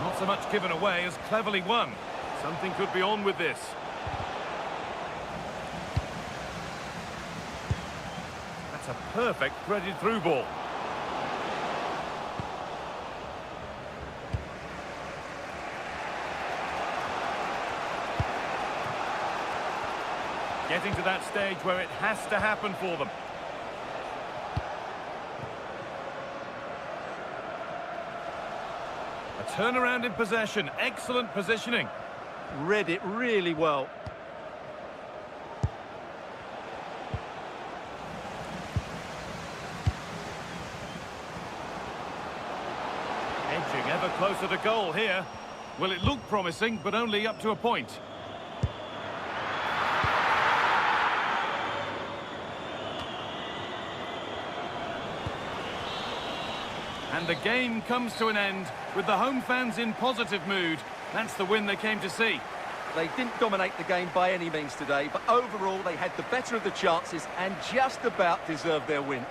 Not so much given away as cleverly won. Something could be on with this. That's a perfect threaded through ball. Getting to that stage where it has to happen for them. A turnaround in possession. Excellent positioning. Read it really well. Edging ever closer to goal here. Well, it looked promising, but only up to a point. And the game comes to an end with the home fans in positive mood. That's the win they came to see. They didn't dominate the game by any means today, but overall they had the better of the chances and just about deserved their win.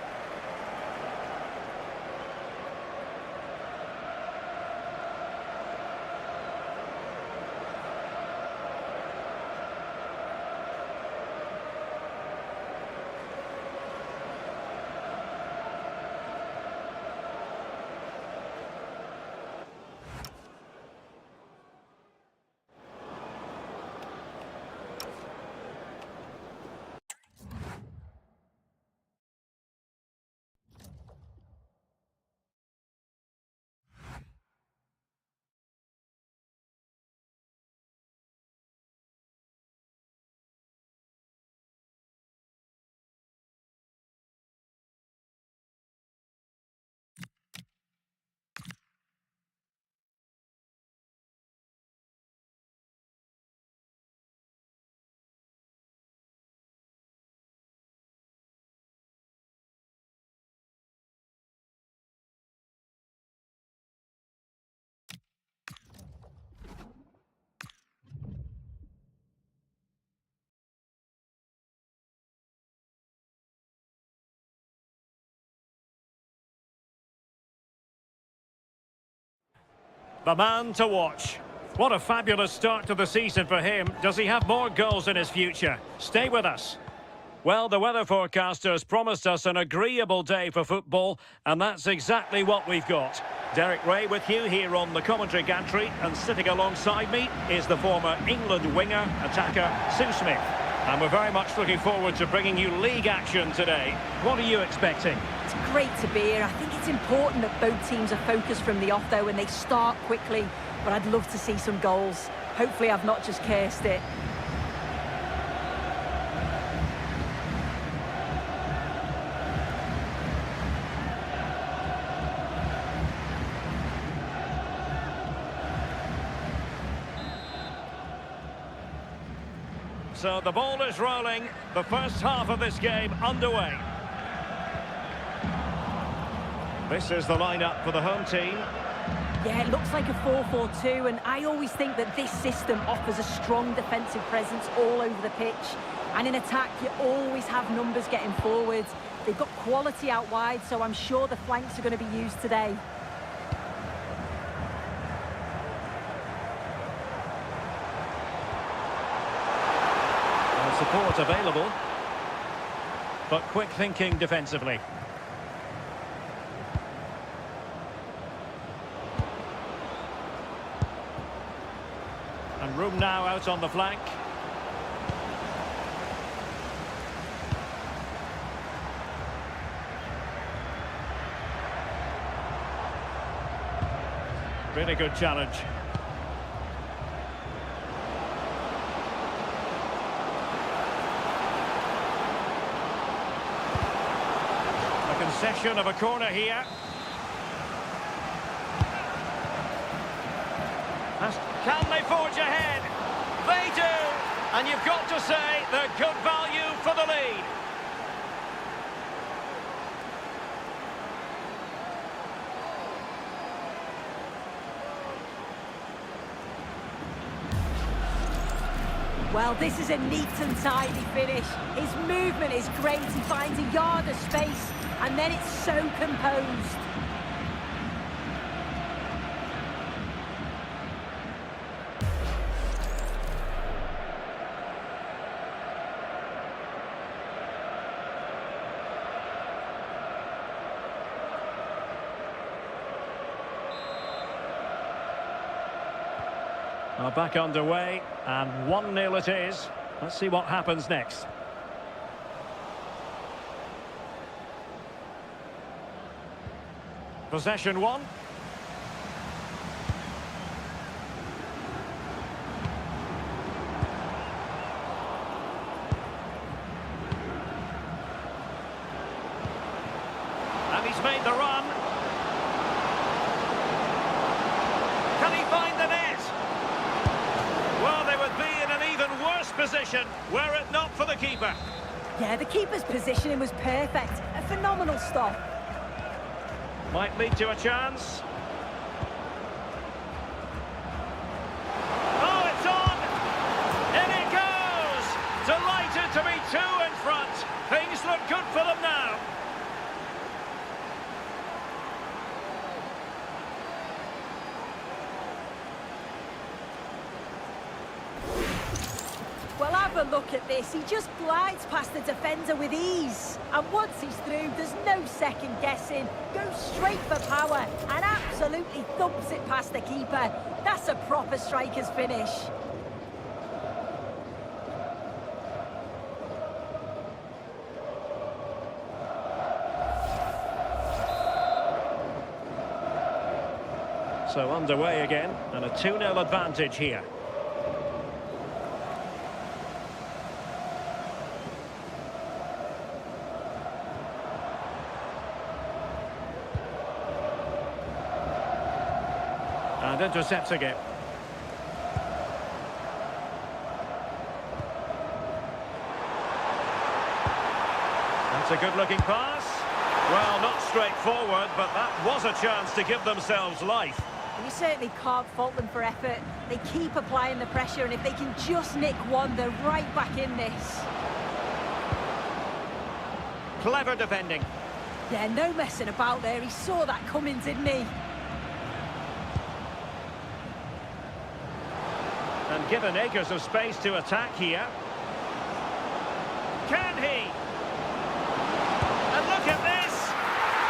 The man to watch. What a fabulous start to the season for him. Does he have more goals in his future? Stay with us. Well, the weather forecasters promised us an agreeable day for football, and that's exactly what we've got. Derek Ray with you here on the commentary gantry, and sitting alongside me is the former England winger, attacker, Sue Smith. And we're very much looking forward to bringing you league action today. What are you expecting? It's great to be here. I think it's important that both teams are focused from the off, though, and they start quickly. But I'd love to see some goals. Hopefully I've not just cursed it. So the ball is rolling. The first half of this game underway. This is the lineup for the home team. Yeah, it looks like a 4-4-2, and I always think that this system offers a strong defensive presence all over the pitch. And in attack, you always have numbers getting forwards. They've got quality out wide, so I'm sure the flanks are going to be used today. Support available, but quick thinking defensively. And room now out on the flank. Really good challenge. Concession of a corner here. Can they forge ahead? They do! And you've got to say they're good value for the lead. Well, this is a neat and tidy finish. His movement is great. He finds a yard of space, and then it's so composed. Well, back underway, and 1-0 it is. Let's see what happens next. Possession one. And he's made the run. Can he find the net? Well, they would be in an even worse position were it not for the keeper. Yeah, the keeper's positioning was perfect. A phenomenal stop. Might lead to a chance. Oh, it's on! In it goes! Delighted to be two in front. Things look good for them now. Well, have a look at this. He just glides past the defender with ease. And once he's through, there's no second guessing. Goes straight for power and absolutely thumps it past the keeper. That's a proper striker's finish. So underway again, and a 2-0 advantage here. And intercepting it. That's a good-looking pass. Well, not straightforward, but that was a chance to give themselves life. You certainly can't fault them for effort. They keep applying the pressure, and if they can just nick one, they're right back in this. Clever defending. Yeah, no messing about there. He saw that coming, didn't he? And given acres of space to attack here. Can he? And look at this!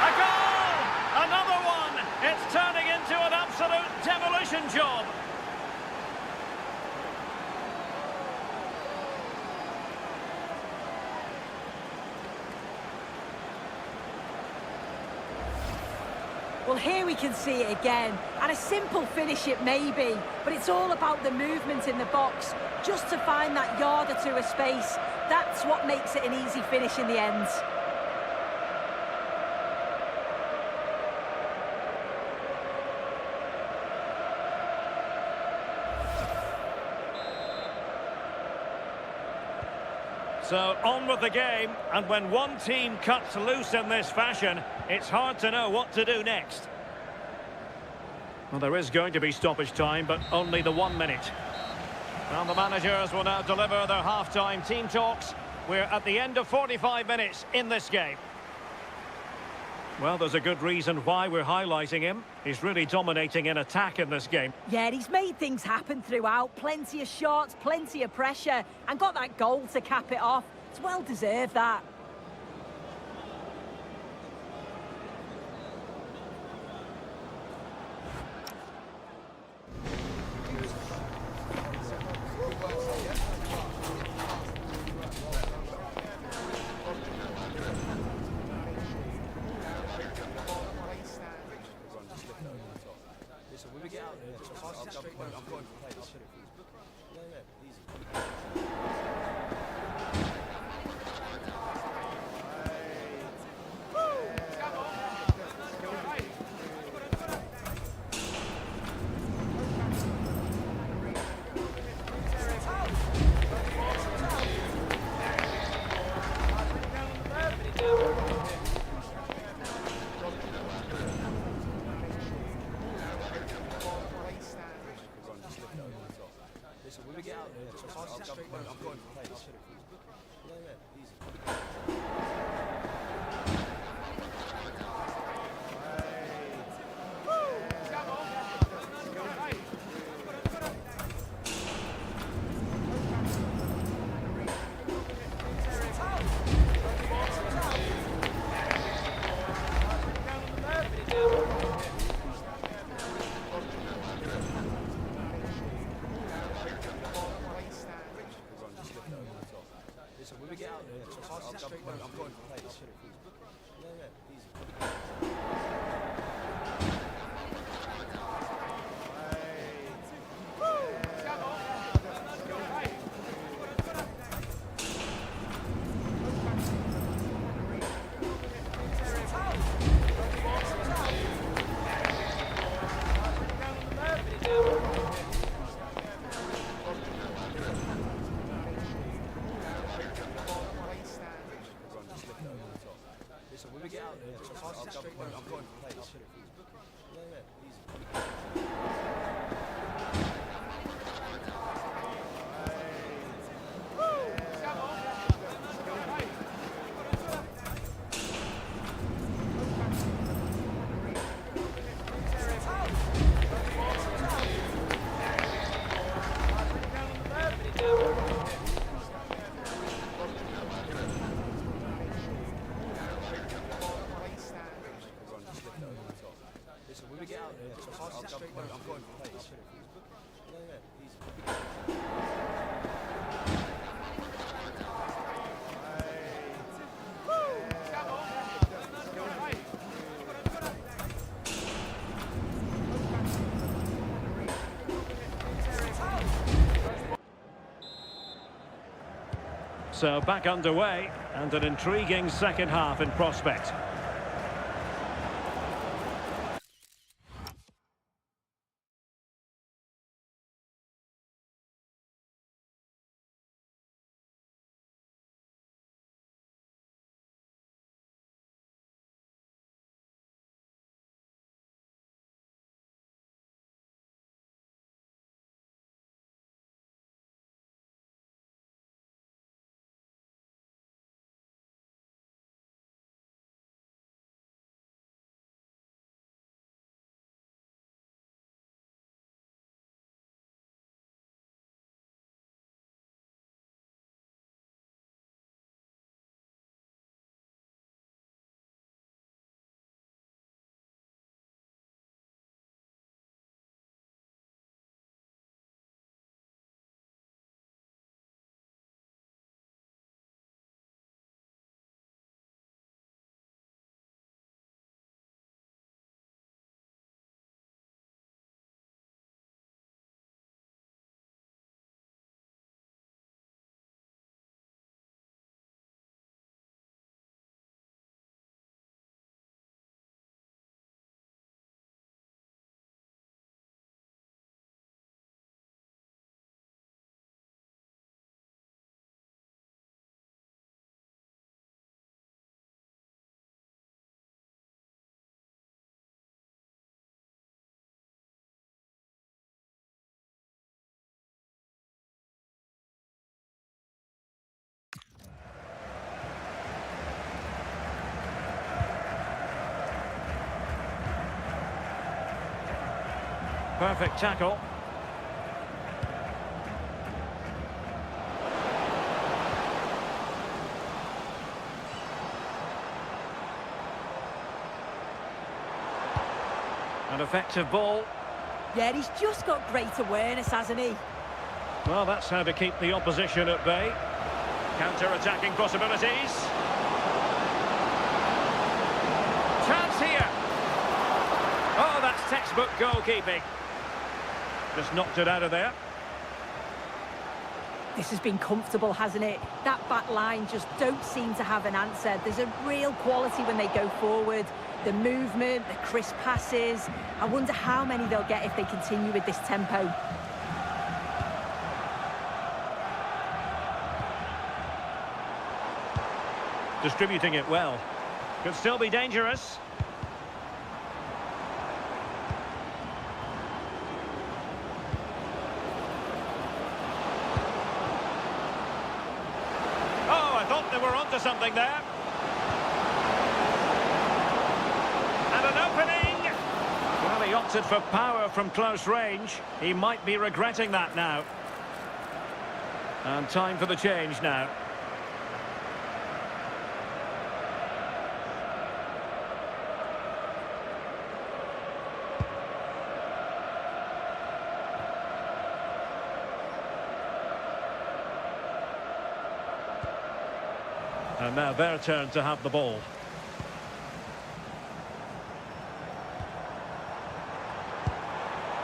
A goal! Another one! It's turning into an absolute demolition job. Well, here we can see it again, and a simple finish it may be, but it's all about the movement in the box, just to find that yard or two of space. That's what makes it an easy finish in the end. So on with the game, and when one team cuts loose in this fashion, it's hard to know what to do next. Well, there is going to be stoppage time, but only the 1 minute. And the managers will now deliver their half-time team talks. We're at the end of 45 minutes in this game. Well, there's a good reason why we're highlighting him. He's really dominating in attack in this game. Yeah, and he's made things happen throughout. Plenty of shots, plenty of pressure, and got that goal to cap it off. It's well deserved, that. So back underway, and an intriguing second half in prospect. Perfect tackle. An effective ball. Yeah, he's just got great awareness, hasn't he? Well, that's how to keep the opposition at bay. Counter-attacking possibilities. Chance here. Oh, that's textbook goalkeeping. Just knocked it out of there. This has been comfortable, hasn't it? That back line just don't seem to have an answer. There's a real quality when they go forward. The movement, the crisp passes. I wonder how many they'll get if they continue with this tempo. Distributing it well. Could still be dangerous. Oh, I thought they were onto something there. And an opening. Well, he opted for power from close range. He might be regretting that now. And time for the change now. And now their turn to have the ball.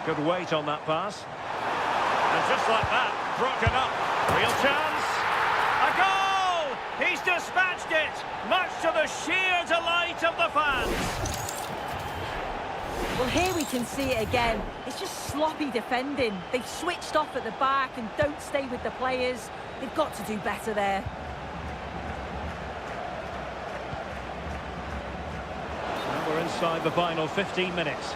Good weight on that pass. And just like that, broken up. Real chance. A goal! He's dispatched it, much to the sheer delight of the fans. Well, here we can see it again. It's just sloppy defending. They've switched off at the back and don't stay with the players. They've got to do better there. We're inside the final 15 minutes.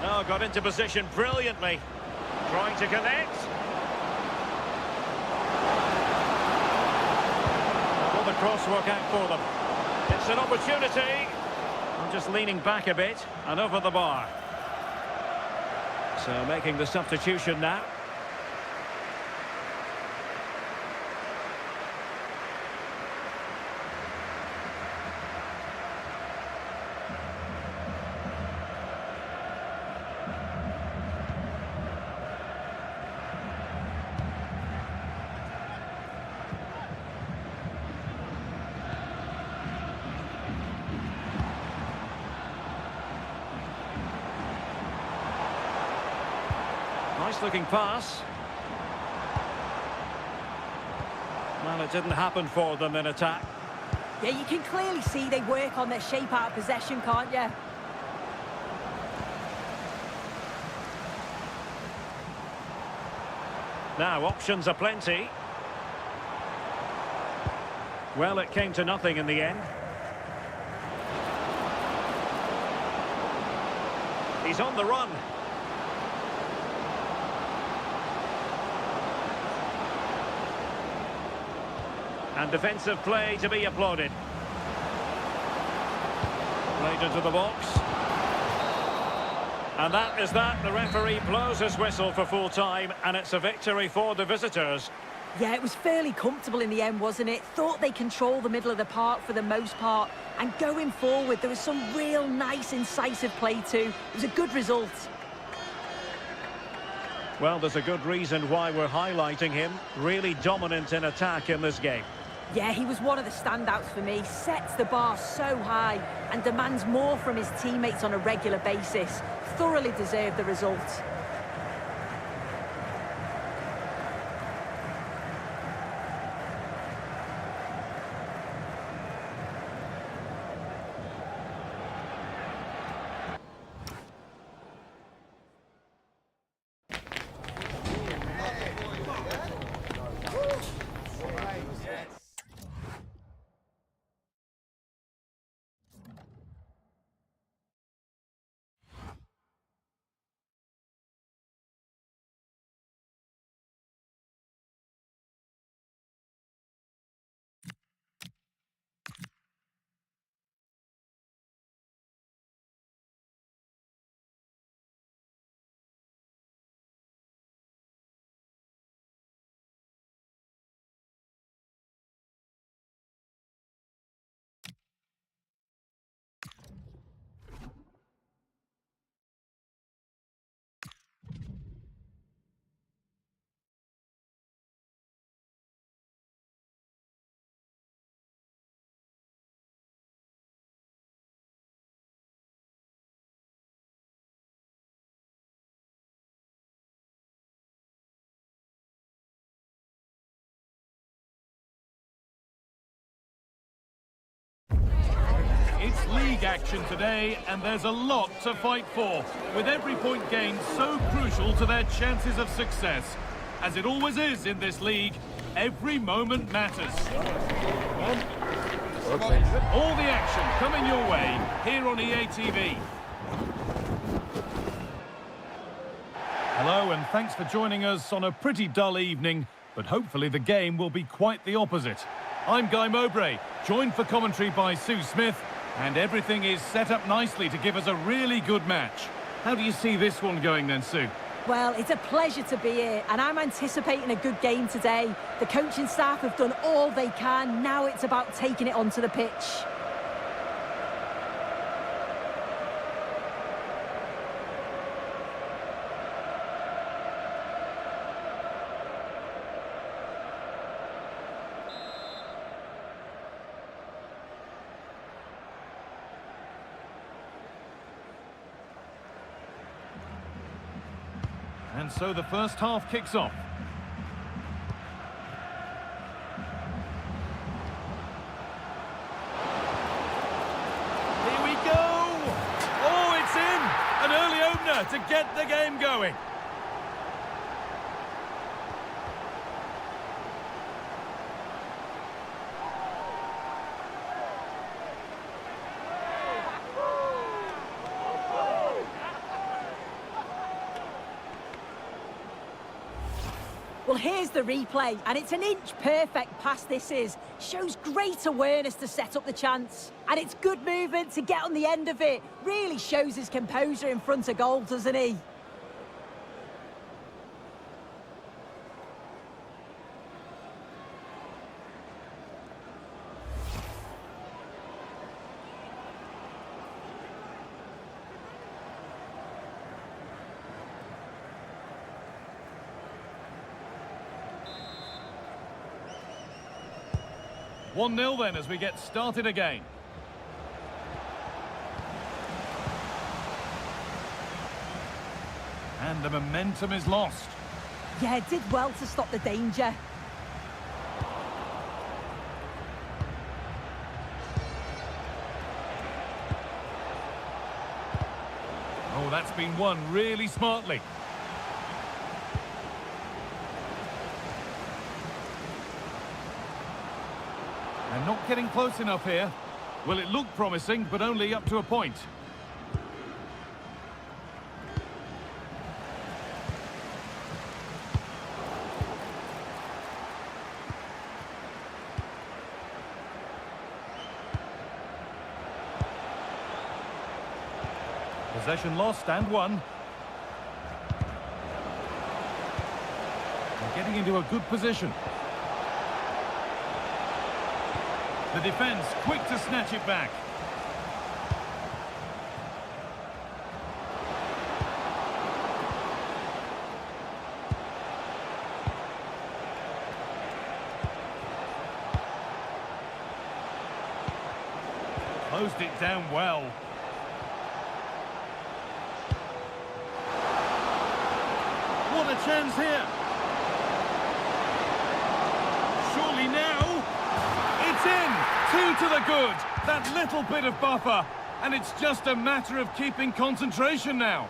Oh, got into position brilliantly. Trying to connect. Will the cross work out for them? It's an opportunity. I'm just leaning back a bit and over the bar. So making the substitution now. Nice looking pass. Well, it didn't happen for them in attack. Yeah, you can clearly see they work on their shape out of possession, can't you? Now, options are plenty. Well, it came to nothing in the end. He's on the run. And defensive play to be applauded. Played into the box. And that is that. The referee blows his whistle for full time, and it's a victory for the visitors. Yeah, it was fairly comfortable in the end, wasn't it? Thought they controlled the middle of the park for the most part. And going forward, there was some real nice, incisive play too. It was a good result. Well, there's a good reason why we're highlighting him. Really dominant in attack in this game. Yeah, he was one of the standouts for me. Sets the bar so high and demands more from his teammates on a regular basis. Thoroughly deserved the result. league action today, and there's a lot to fight for, with every point gained so crucial to their chances of success. As it always is in this league, every moment matters. All the action coming your way here on EA TV. Hello, and thanks for joining us on a pretty dull evening, but hopefully the game will be quite the opposite. I'm Guy Mowbray, joined for commentary by Sue Smith, and everything is set up nicely to give us a really good match. How do you see this one going then, Sue? Well, it's a pleasure to be here, and I'm anticipating a good game today. The coaching staff have done all they can. Now it's about taking it onto the pitch. And so the first half kicks off. Here we go! Oh, it's in! An early opener to get the game going. Well, here's the replay, and it's an inch-perfect pass this is. Shows great awareness to set up the chance. And it's good movement to get on the end of it. Really shows his composure in front of goal, doesn't he? One 0 then as we get started again. And the momentum is lost. Yeah, did well to stop the danger. Oh, that's been won really smartly. And not getting close enough here. Well, it looked promising, but only up to a point. Possession lost and won. And getting into a good position. The defence quick to snatch it back. Closed it down well. What a chance here. Surely now. It's in! 2 to the good! That little bit of buffer. And it's just a matter of keeping concentration now.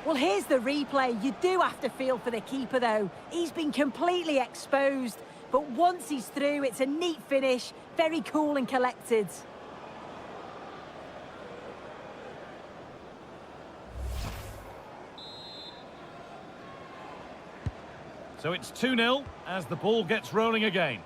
Well, here's the replay. You do have to feel for the keeper, though. He's been completely exposed. But once he's through, it's a neat finish. Very cool and collected. So it's 2-0 as the ball gets rolling again.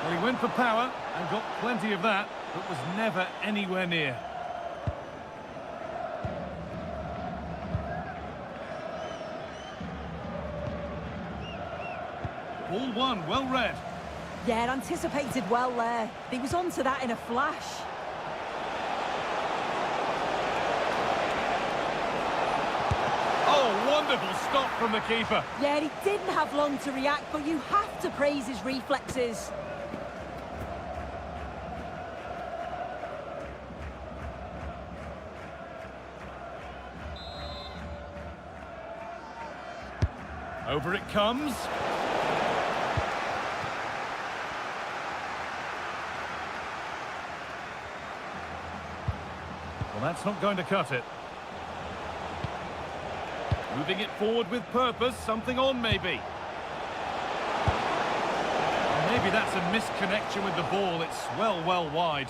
Well, he went for power and got plenty of that, but was never anywhere near. Ball one, well read. Yeah, anticipated well there. He was onto that in a flash. Wonderful stop from the keeper. Yeah, he didn't have long to react, but you have to praise his reflexes. Over it comes. Well, that's not going to cut it. Moving it forward with purpose, something on maybe. Maybe that's a misconnection with the ball, it's well wide.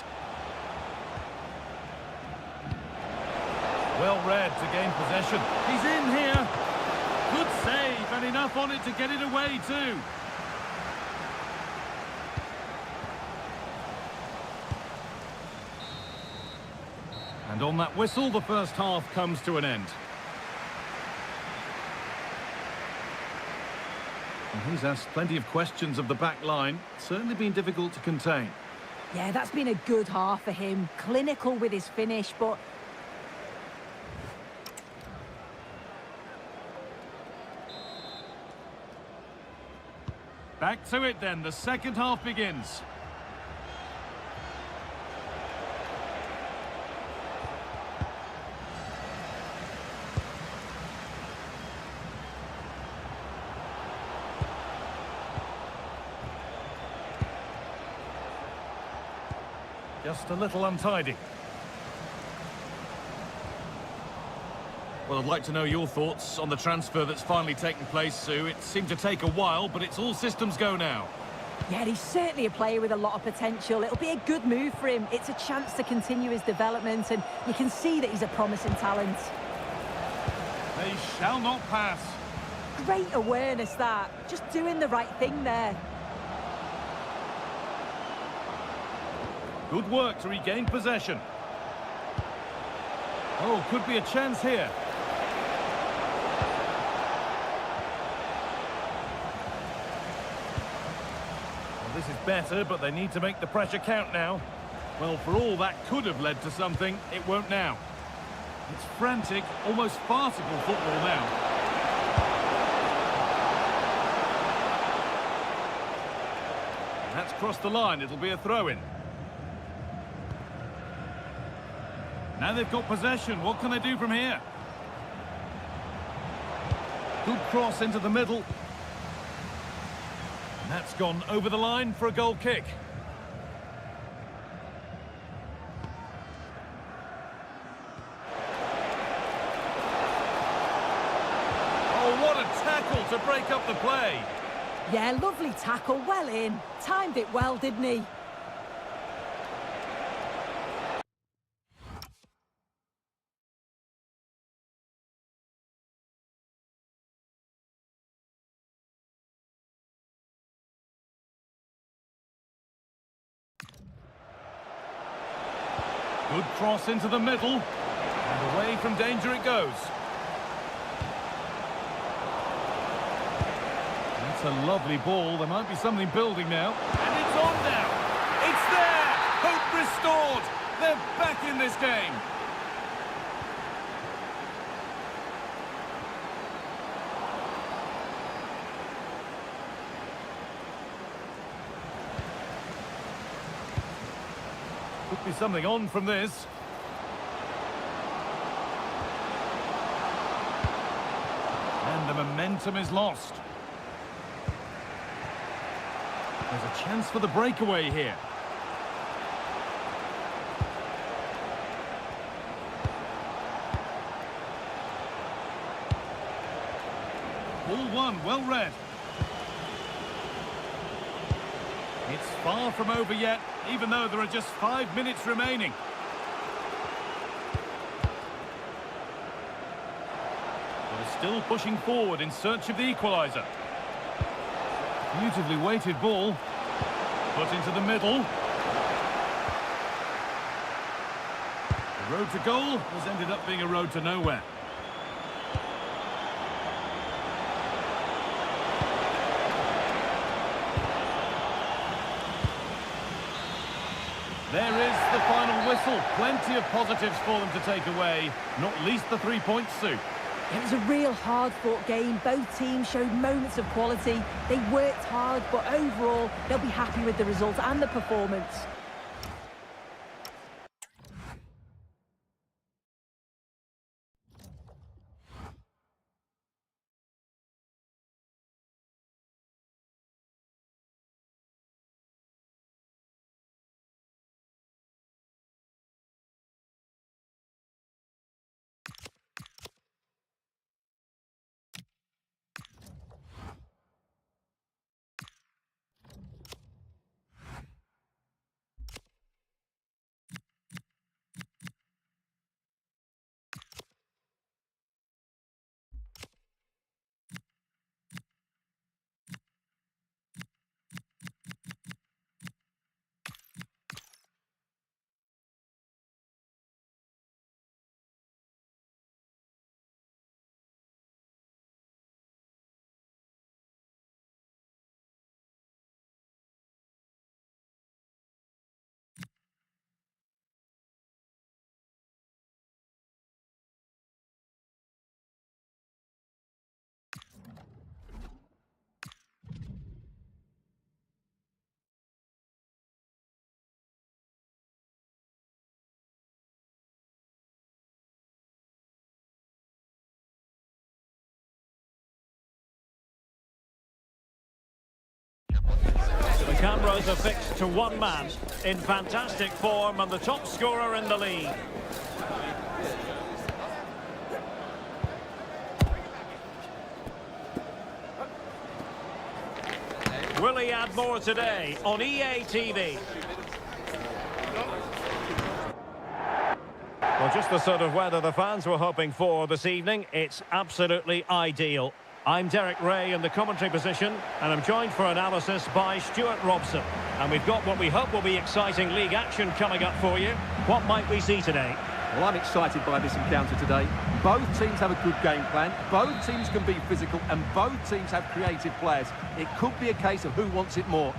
Well read to gain possession. He's in here. Good save, and enough on it to get it away too. And on that whistle, the first half comes to an end. And he's asked plenty of questions of the back line. Certainly been difficult to contain. Yeah, that's been a good half for him. Clinical with his finish, but... Back to it then, the second half begins. Just a little untidy. Well, I'd like to know your thoughts on the transfer that's finally taken place, Sue. It seemed to take a while, but it's all systems go now. Yeah, he's certainly a player with a lot of potential. It'll be a good move for him. It's a chance to continue his development, and you can see that he's a promising talent. They shall not pass. Great awareness, that. Just doing the right thing there. Good work to regain possession. Oh, could be a chance here. Well, this is better, but they need to make the pressure count now. Well, for all that could have led to something, it won't now. It's frantic, almost farcical football now. That's crossed the line, it'll be a throw-in. Now they've got possession, what can they do from here? Good cross into the middle. And that's gone over the line for a goal kick. Oh, what a tackle to break up the play. Yeah, lovely tackle, well in. Timed it well, didn't he? Good cross into the middle, and away from danger it goes. That's a lovely ball, there might be something building now. And it's on now! It's there! Hope restored! They're back in this game! Could be something on from this. And the momentum is lost. There's a chance for the breakaway here. Ball one, well read. It's far from over yet, even though there are just 5 minutes remaining. They're still pushing forward in search of the equaliser. Beautifully weighted ball. Put into the middle. The road to goal has ended up being a road to nowhere. There is the final whistle. Plenty of positives for them to take away, not least the 3 points, Sue. It was a real hard-fought game. Both teams showed moments of quality. They worked hard, but overall, they'll be happy with the result and the performance. The cameras are fixed to one man in fantastic form and the top scorer in the league. Will he add more today on EA TV? Well, just the sort of weather the fans were hoping for this evening. It's absolutely ideal. I'm Derek Ray in the commentary position, and I'm joined for analysis by Stuart Robson. And we've got what we hope will be exciting league action coming up for you. What might we see today? Well, I'm excited by this encounter today. Both teams have a good game plan, both teams can be physical, and both teams have creative players. It could be a case of who wants it more.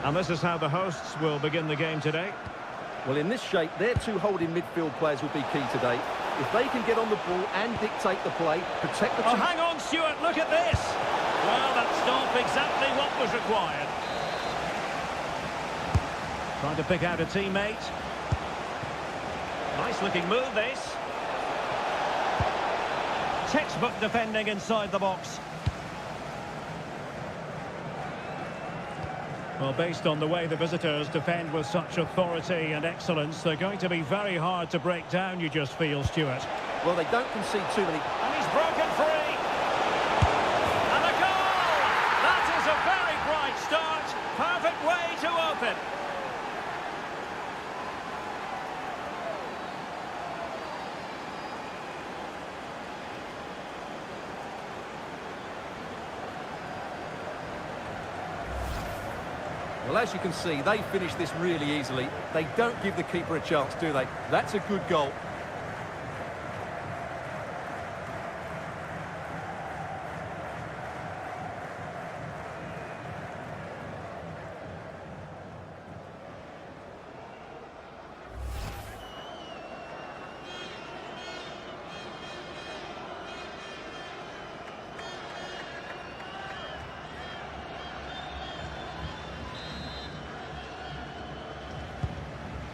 And this is how the hosts will begin the game today. Well, in this shape, their two holding midfield players will be key today. If they can get on the ball and dictate the play, protect the... Oh, hang on, Stuart, look at this! Well, that stopped exactly what was required. Trying to pick out a teammate. Nice-looking move, this. Textbook defending inside the box. Well, based on the way the visitors defend with such authority and excellence, they're going to be very hard to break down, you just feel, Stuart. Well, they don't concede too many. And he's broken free. And a goal! That is a very bright start. Perfect way to open. Well, as you can see, they finish this really easily. They don't give the keeper a chance, do they? That's a good goal.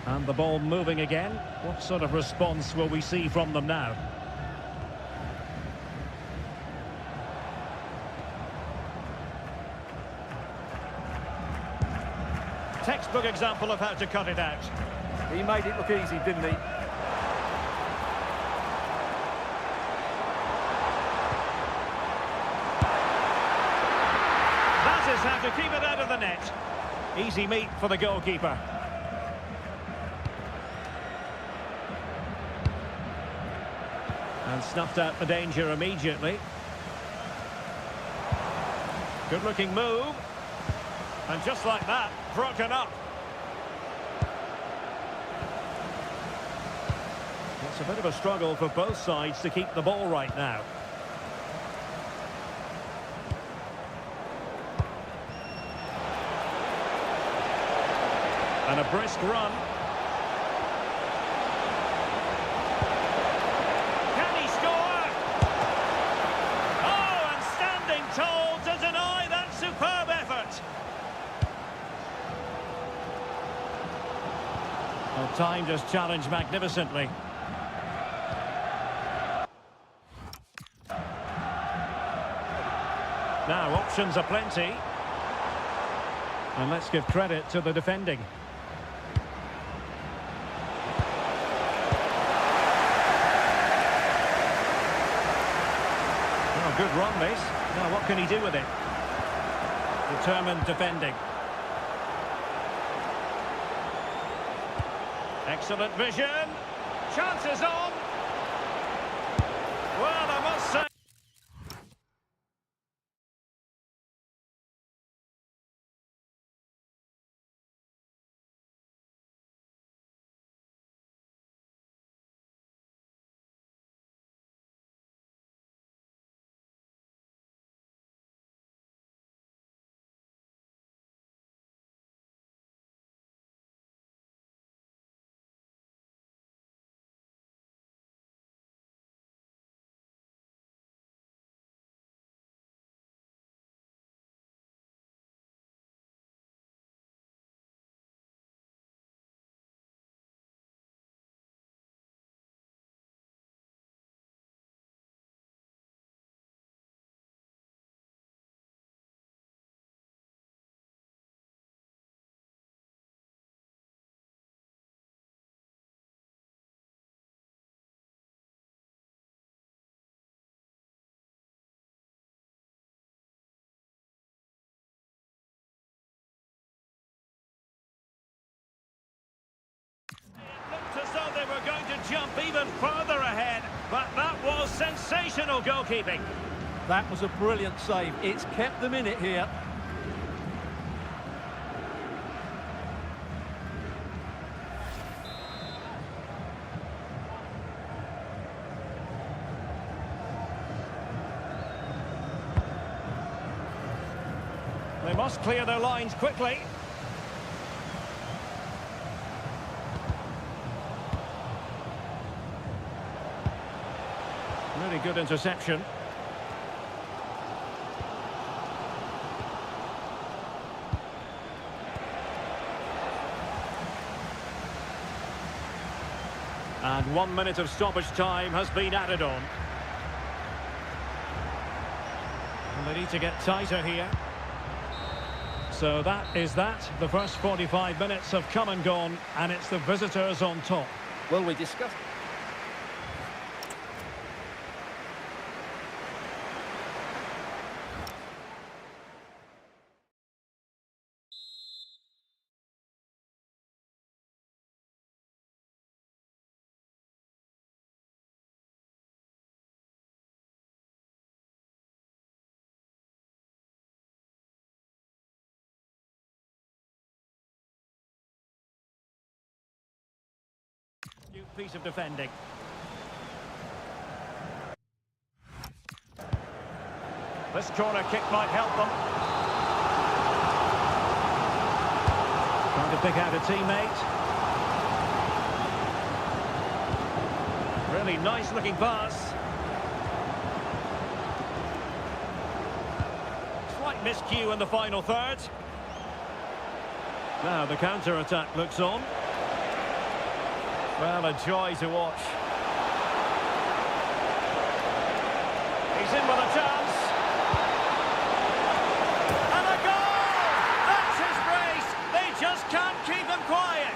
And the ball moving again. What sort of response will we see from them now? Textbook example of how to cut it out. He made it look easy, didn't he? That is how to keep it out of the net. Easy meat for the goalkeeper. And snuffed out the danger immediately. Good-looking move. And just like that, broken up. It's a bit of a struggle for both sides to keep the ball right now. And a brisk run. timed his challenge magnificently. Now, options aplenty. And let's give credit to the defending. Oh, good run, this. Now, what can he do with it? Determined defending. Excellent vision. Chances on. Well, I must say... Looked as though they were going to jump even further ahead, but that was sensational goalkeeping. That was a brilliant save. It's kept them in it here. They must clear their lines quickly. Really good interception. And 1 minute of stoppage time has been added on. And they need to get tighter here. So that is that. The first 45 minutes have come and gone, and it's the visitors on top. Well, we discussed... Piece of defending. This corner kick might help them. Trying to pick out a teammate. Really nice looking pass. Slight miscue in the final third. Now the counter-attack looks on. Well, a joy to watch. He's in with a chance. And a goal! That's his brace. They just can't keep him quiet.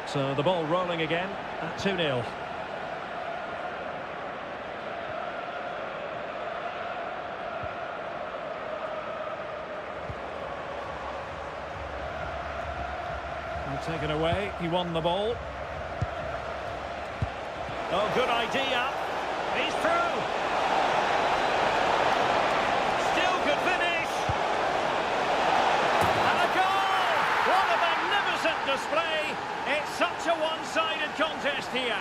So the ball rolling again at 2-0. Taken away, he won the ball. Oh, good idea. He's through. Still good finish. And a goal! What a magnificent display. It's such a one-sided contest here.